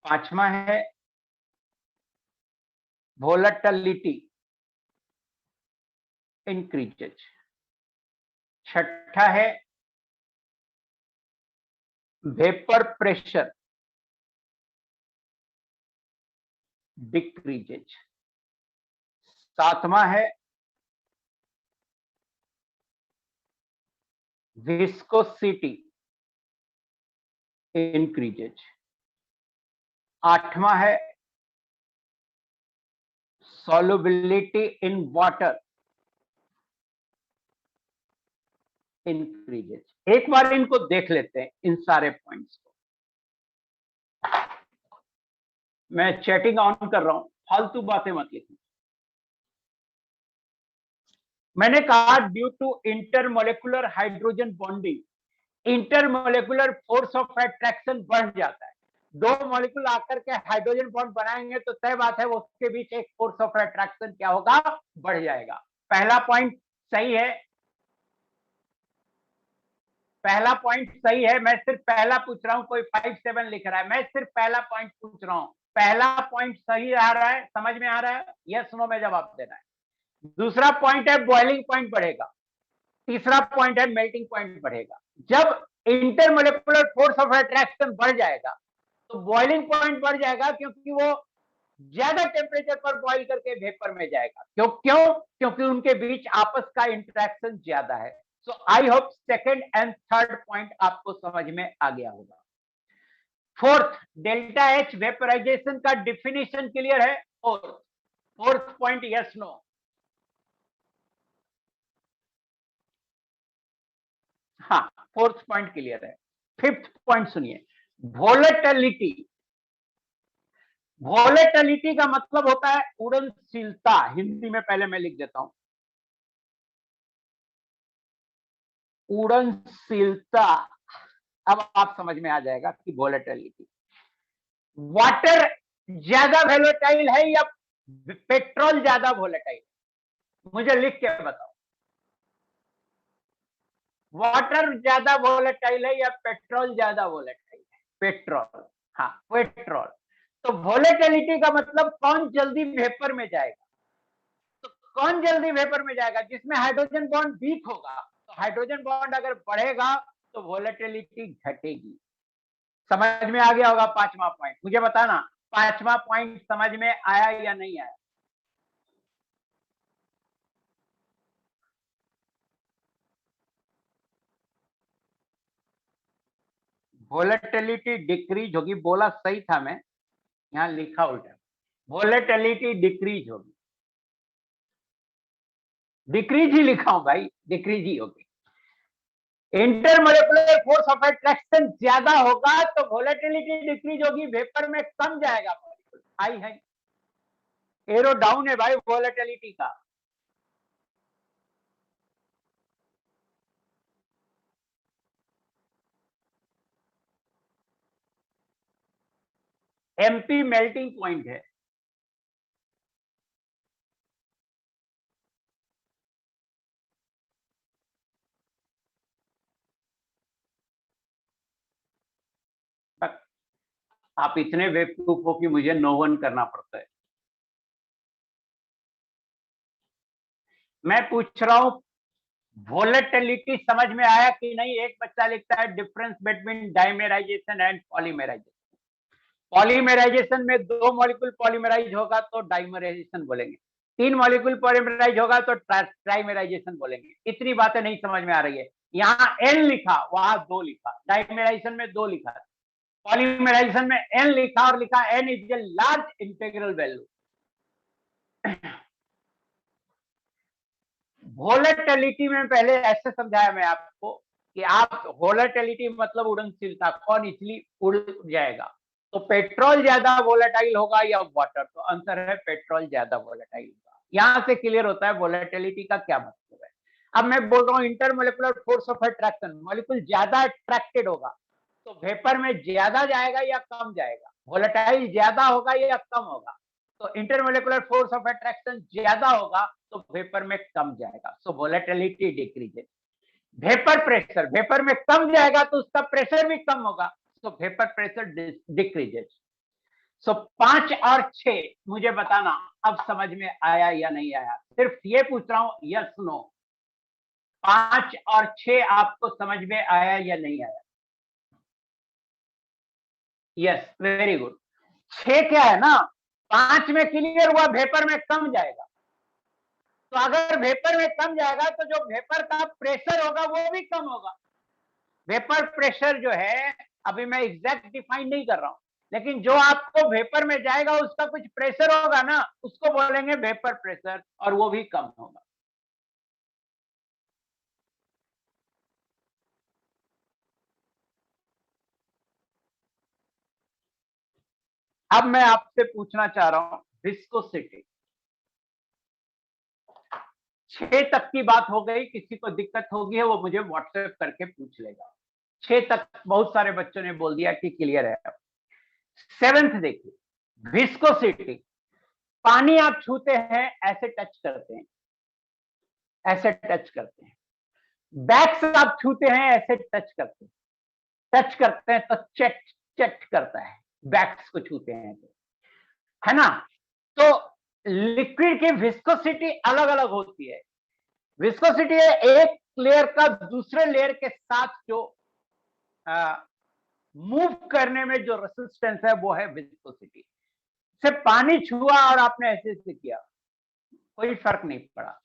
पांचवा है वोलेटिलिटी इंक्रीजेज। छठा है वेपर प्रेशर डिक्रीजेज। सातवां है विस्कोसिटी इंक्रीजेज। आठवां है solubility in water इंक्रीजेज। एक बार इनको देख लेते हैं, इन सारे पॉइंट्स को। मैं चैटिंग ऑन कर रहा हूं, फालतू बातें मत लिखना। मैंने कहा due to intermolecular hydrogen bonding intermolecular force of attraction बढ़ जाता है। 2 मॉलिक्यूल आकर के हाइड्रोजन बॉन्ड बनाएंगे तो तय बात है वो उसके बीच एक फोर्स ऑफ अट्रैक्शन क्या होगा? बढ़ जाएगा। पहला पॉइंट सही है, पहला पॉइंट सही है। मैं सिर्फ पहला पूछ रहा हूं, कोई 5-7 लिख रहा है, मैं सिर्फ पहला पॉइंट पूछ रहा हूं। पहला पॉइंट सही आ रहा है, समझ में आ रहा है? यस नो में जवाब देना है। दूसरा पॉइंट है बॉइलिंग पॉइंट बढ़ेगा। तीसरा पॉइंट है मेल्टिंग पॉइंट बढ़ेगा। जब इंटरमोलेकुलर फोर्स ऑफ अट्रैक्शन बढ़ जाएगा तो बॉइलिंग पॉइंट बढ़ जाएगा, क्योंकि वो ज्यादा टेम्परेचर पर बॉइल करके वेपर में जाएगा। क्यों? क्योंकि उनके बीच आपस का इंटरेक्शन ज्यादा है। So I hope second and third point आपको समझ में आ गया होगा। फोर्थ, डेल्टा एच वेपराइजेशन का डिफिनेशन क्लियर है? Fourth point yes no? हाँ, फोर्थ पॉइंट क्लियर है। फिफ्थ पॉइंट सुनिए, वोलेटिलिटी। वोलेटिलिटी का मतलब होता है उड़नशीलता। हिंदी में पहले मैं लिख देता हूं, उड़नशीलता। अब आप समझ में आ जाएगा कि वोलेटिलिटी। वाटर ज्यादा वोलेटाइल है या पेट्रोल ज्यादा वोलेटाइल? मुझे लिख के बताओ, वाटर ज्यादा वोलेटाइल है या पेट्रोल ज्यादा वोलेटाइल है? पेट्रोल। हाँ, पेट्रोल। तो वोलेटिलिटी का मतलब कौन जल्दी वेपर में जाएगा? तो कौन जल्दी वेपर में जाएगा? जिसमें हाइड्रोजन बॉन्ड वीक होगा। तो हाइड्रोजन बॉन्ड अगर बढ़ेगा तो वोलेटिलिटी घटेगी। समझ में आ गया होगा पांचवा पॉइंट? मुझे बताना, पांचवा पॉइंट समझ में आया या नहीं आया? वोलेटिलिटी डिक्रीज होगी, बोला सही था मैं, यहां लिखा उल्टा। वोलेटिलिटी डिक्रीज होगी, डिक्रीज ही लिखा हूं भाई, डिक्रीज ही होगी। इंटरमोलिकुलर फोर्स ऑफ अट्रैक्शन ज्यादा होगा तो वोलेटिलिटी डिक्रीज होगी, वेपर में कम जाएगा। हाई है, एरो डाउन है भाई वोलेटिलिटी का। एमपी मेल्टिंग पॉइंट है। आप इतने बेवकूफ हो कि मुझे नो वन करना पड़ता है। मैं पूछ रहा हूं वोलेटिलिटी समझ में आया कि नहीं? एक बच्चा लिखता है difference between dimerisation and polymerisation. Polymerisation में 2 मॉलिक्यूल पॉलीमेराइज होगा तो डाइमेराइजेशन बोलेंगे, 3 मॉलिक्यूल पॉलीमेराइज होगा तो ट्राइमेराइजेशन बोलेंगे। इतनी बातें नहीं समझ में आ रही है। यहाँ n लिखा, वहां 2 लिखा, डाइमेराइजेशन में 2 लिखा, पॉलीमेराइजेशन में n लिखा और लिखा n is a large integral value. Volatility में पहले ऐसे समझाया मैं आपको कि आप वोलेटिलिटी मतलब उड़नशीलता, कौन इजली उड़ जाएगा। तो पेट्रोल ज्यादा वोलेटाइल होगा या वाटर? तो आंसर है पेट्रोल ज्यादा वोलेटाइल होगा। यहां से क्लियर होता है वोलेटिलिटी का क्या मतलब है। अब मैं बोल रहा हूं intermolecular force of attraction, molecule ज्यादा अट्रैक्टेड होगा तो वेपर में ज्यादा जाएगा या कम जाएगा? वोलेटाइल ज्यादा होगा या कम होगा? तो इंटरमोलिकुलर फोर्स ऑफ अट्रैक्शन ज्यादा होगा तो वेपर में कम जाएगा, so volatility decreases. Vapour pressure, vapour में कम जाएगा तो उसका प्रेशर भी कम होगा, so vapour pressure decreases. So 5 और 6 मुझे बताना अब समझ में आया या नहीं आया, सिर्फ ये पूछ रहा हूं, यस नो। 5 और 6 आपको समझ में आया या नहीं आया? Yes, very good. 6 क्या है ना, 5 में क्लियर हुआ वेपर में कम जाएगा। तो अगर वेपर में कम जाएगा तो जो वेपर का प्रेशर होगा वो भी कम होगा। वेपर प्रेशर जो है, अभी मैं एग्जैक्ट डिफाइन नहीं कर रहा हूं, लेकिन जो आपको वेपर में जाएगा उसका कुछ प्रेशर होगा ना, उसको बोलेंगे वेपर प्रेशर, और वो भी कम होगा। अब मैं आपसे पूछना चाह रहा हूं विस्कोसिटी। 6 तक की बात हो गई, किसी को दिक्कत होगी है वो मुझे व्हाट्सएप करके पूछ लेगा। 6 तक बहुत सारे बच्चों ने बोल दिया कि क्लियर है। 7th देखिए, विस्कोसिटी। पानी आप छूते हैं, ऐसे टच करते हैं, ऐसे टच करते हैं। बैक्स आप छूते हैं, ऐसे टच करते हैं, टच करते हैं तो चट चट करता है, बैक्स को छूते हैं तो, है ना? तो लिक्विड की विस्कोसिटी अलग अलग होती है। विस्कोसिटी है एक लेयर का दूसरे लेयर के साथ जो मूव करने में जो रेसिस्टेंस है वो है विस्कोसिटी। से पानी छुआ और आपने ऐसे ऐसे किया, कोई फर्क नहीं पड़ा।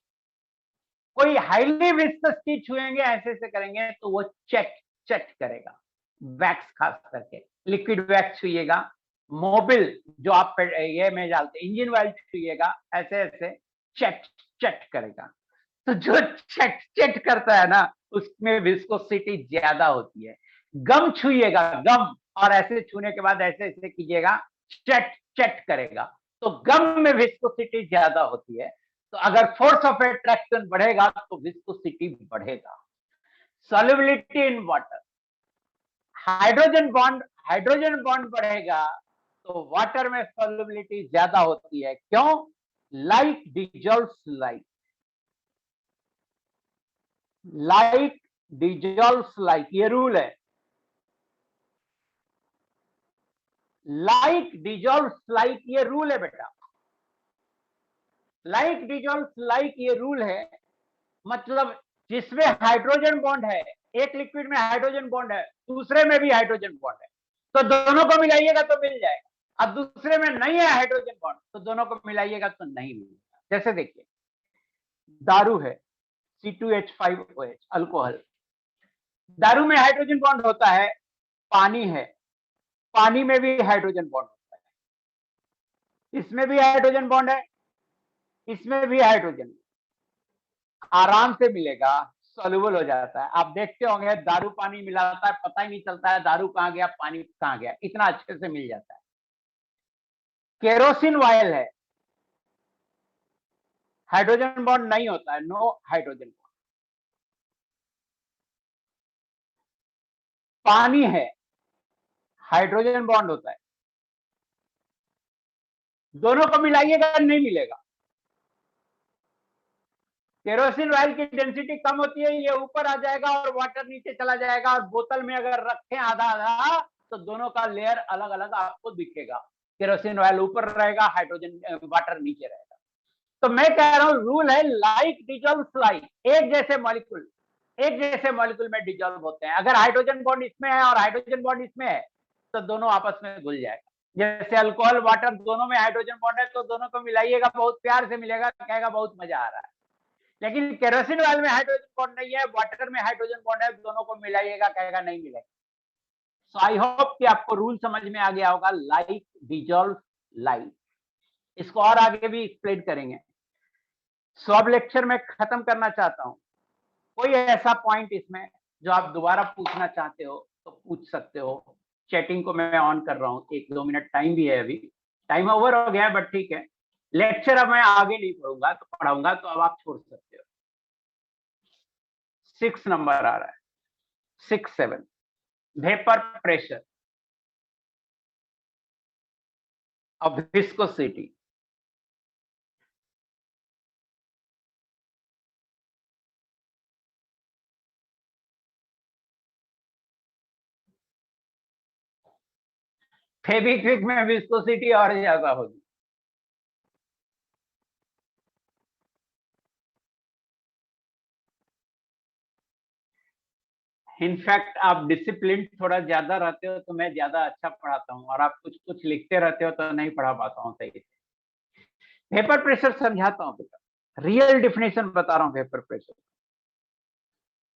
कोई हाईली विस्कस चीज छुएंगे, ऐसे ऐसे करेंगे तो वो चट चट करेगा। वैक्स खास करके लिक्विड वैक्स छुइएगा, मोबिल जो आप ये में डालते इंजन ऑयल छुइएगा, ऐसे ऐसे चट चट करेगा। तो जो चट चट करता है ना, उसमें विस्कोसिटी ज्यादा होती है। गम छुइएगा, गम, और ऐसे छूने के बाद ऐसे ऐसे कीजिएगा, चट चट करेगा, तो गम में विस्कोसिटी ज्यादा होती है। तो अगर फोर्स ऑफ अट्रैक्शन बढ़ेगा तो विस्कोसिटी बढ़ेगा। Solubility in water, hydrogen bond बढ़ेगा तो वाटर में सॉल्युबिलिटी ज्यादा होती है। क्यों? Like dissolves like, like dissolves like, ये रूल है। लाइक डिजॉल्व्स लाइक, ये रूल है बेटा। लाइक डिजॉल्व्स लाइक, ये रूल है। मतलब जिसमें हाइड्रोजन बॉन्ड है, एक लिक्विड में हाइड्रोजन बॉन्ड है, दूसरे में भी हाइड्रोजन बॉन्ड है, तो दोनों को मिलाइएगा तो मिल जाएगा। अब दूसरे में नहीं है हाइड्रोजन बॉन्ड तो दोनों को मिलाइएगा तो नहीं मिलेगा। जैसे देखिए, दारू है, C2H5OH, अल्कोहल। दारू में हाइड्रोजन बॉन्ड होता है, पानी है, पानी में भी हाइड्रोजन बॉन्ड होता है, इसमें भी हाइड्रोजन बॉन्ड है, इसमें भी हाइड्रोजन, आराम से मिलेगा, सॉल्युबल हो जाता है। आप देखते होंगे दारू पानी मिलाता है, पता ही नहीं चलता है दारू कहाँ गया पानी कहाँ गया, इतना अच्छे से मिल जाता है। केरोसिन ऑयल है, हाइड्रोजन बॉन्ड नहीं होता है, नो हाइड्रोजन बॉन्ड। पानी है, हाइड्रोजन बॉन्ड होता है। दोनों को मिलाइएगा नहीं मिलेगा। केरोसिन ऑयल की डेंसिटी कम होती है, ये ऊपर आ जाएगा और वाटर नीचे चला जाएगा, और बोतल में अगर रखें आधा आधा तो दोनों का लेयर अलग अलग आपको दिखेगा। केरोसिन ऑयल ऊपर रहेगा, हाइड्रोजन वाटर नीचे रहेगा। तो मैं कह रहा हूं रूल है लाइक डिजॉल्व लाइक, एक जैसे मॉलिक्यूल में डिजॉल्व होते हैं। अगर हाइड्रोजन बॉन्ड इसमें है और हाइड्रोजन बॉन्ड इसमें है तो दोनों आपस में घुल जाएगा। जैसे अल्कोहल वाटर दोनों में हाइड्रोजन बॉन्ड है तो दोनों को मिलाइएगा, बहुत प्यार से मिलेगा, कहेगा बहुत मजा आ रहा है। लेकिन केरोसिन ऑयल में हाइड्रोजन बॉन्ड नहीं है, वाटर में हाइड्रोजन बॉन्ड है, दोनों को मिलाइएगा, कहेगा नहीं मिलेगा। सो आई होप कि आपको रूल समझ में आ गया होगा, लाइक डिजॉल्व लाइक। इसको और आगे भी एक्सप्लेन करेंगे। सो अब लेक्चर में खत्म करना चाहता हूं। कोई ऐसा पॉइंट इसमें जो आप दोबारा पूछना चाहते हो तो पूछ सकते हो। चैटिंग को मैं ऑन कर रहा हूँ, 1-2 मिनट टाइम भी है, अभी टाइम ओवर हो गया है, बट ठीक है। लेक्चर अब मैं आगे नहीं पढ़ाऊंगा तो अब आप छोड़ सकते हो। 6 नंबर आ रहा है, 6-7 vapour pressure of viscosity. Fevikwik में विस्कोसिटी और ज्यादा होगी। इनफैक्ट आप डिसिप्लिन थोड़ा ज्यादा रहते हो तो मैं ज्यादा अच्छा पढ़ाता हूँ, और आप कुछ कुछ लिखते रहते हो तो नहीं पढ़ा पाता हूँ सही से। वेपर प्रेशर समझाता हूँ बेटा, रियल डिफिनेशन बता रहा हूँ वेपर प्रेशर।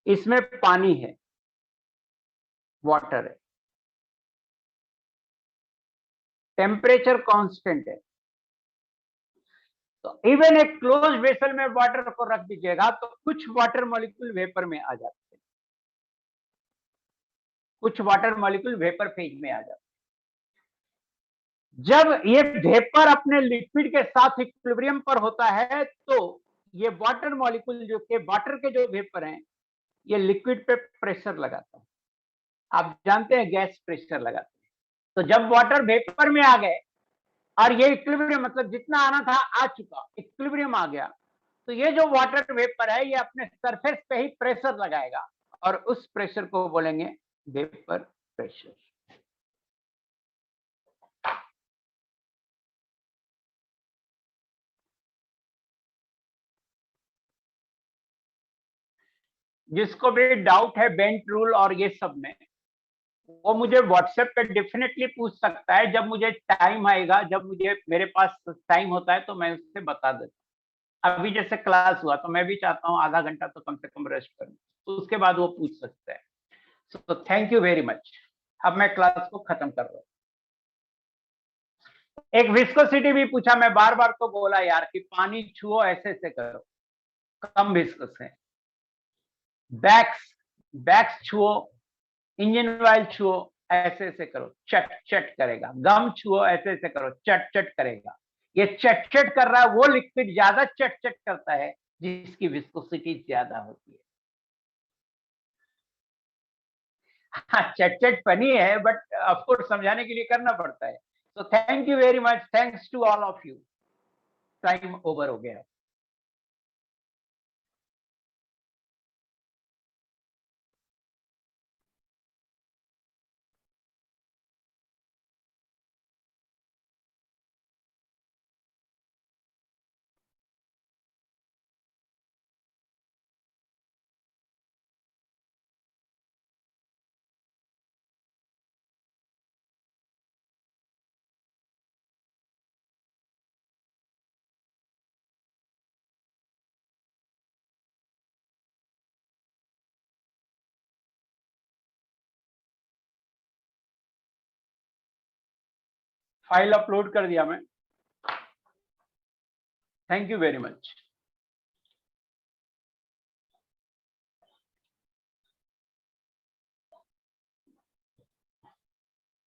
इसमें पानी है, वाटर है, टेम्परेचर कांस्टेंट है। तो इवन एक क्लोज वेसल में वाटर को रख दीजिएगा तो कुछ वाटर मॉलिक्यूल वेपर में आ जाते हैं, कुछ वाटर मॉलिक्यूल वेपर फेज में आ जाते हैं। जब ये वेपर अपने लिक्विड के साथ इक्विलिब्रियम पर होता है तो ये वाटर मॉलिक्यूल जो के वाटर के जो वेपर हैं ये लिक्विड पे प्रेशर लगाता है। आप जानते हैं गैस प्रेशर लगाते हैं। तो जब वाटर वेपर में आ गए और ये इक्विलिब्रियम मतलब जितना आना था आ चुका, इक्विलिब्रियम आ गया, तो ये जो वाटर वेपर है ये अपने सरफेस पे ही प्रेशर लगाएगा और उस प्रेशर को बोलेंगे वेपर प्रेशर। जिसको भी डाउट है बेंट रूल और ये सब में, वो मुझे व्हाट्सएप पे डेफिनेटली पूछ सकता है। जब मुझे टाइम आएगा, जब मुझे मेरे पास टाइम होता है तो मैं उससे बता देता हूँ। अभी जैसे क्लास हुआ तो मैं भी चाहता हूँ आधा घंटा तो कम से कम रेस्ट करूँ, तो उसके बाद वो पूछ सकता है। So thank you very much. अब मैं क्लास को खत्म कर रहा हूँ। एक विस्कोसिटी भी पूछा, मैं बार बार तो बोला यार कि पानी छुओ ऐसे ऐसे करो, कम विस्कस है। बैक्स छुओ, इंजन ऑयल छुओ ऐसे ऐसे करो, चट चट करेगा। गम छुओ ऐसे ऐसे करो, चट चट करेगा। ये चट चट कर रहा है, वो लिक्विड ज्यादा चट चट करता है जिसकी विस्कोसिटी ज्यादा होती है। हाँ, चट चट फनी है बट ऑफकोर्स समझाने के लिए करना पड़ता है। तो thank you very much, thanks to all of you. Time over हो गया। फाइल अपलोड कर दिया मैं। Thank you very much.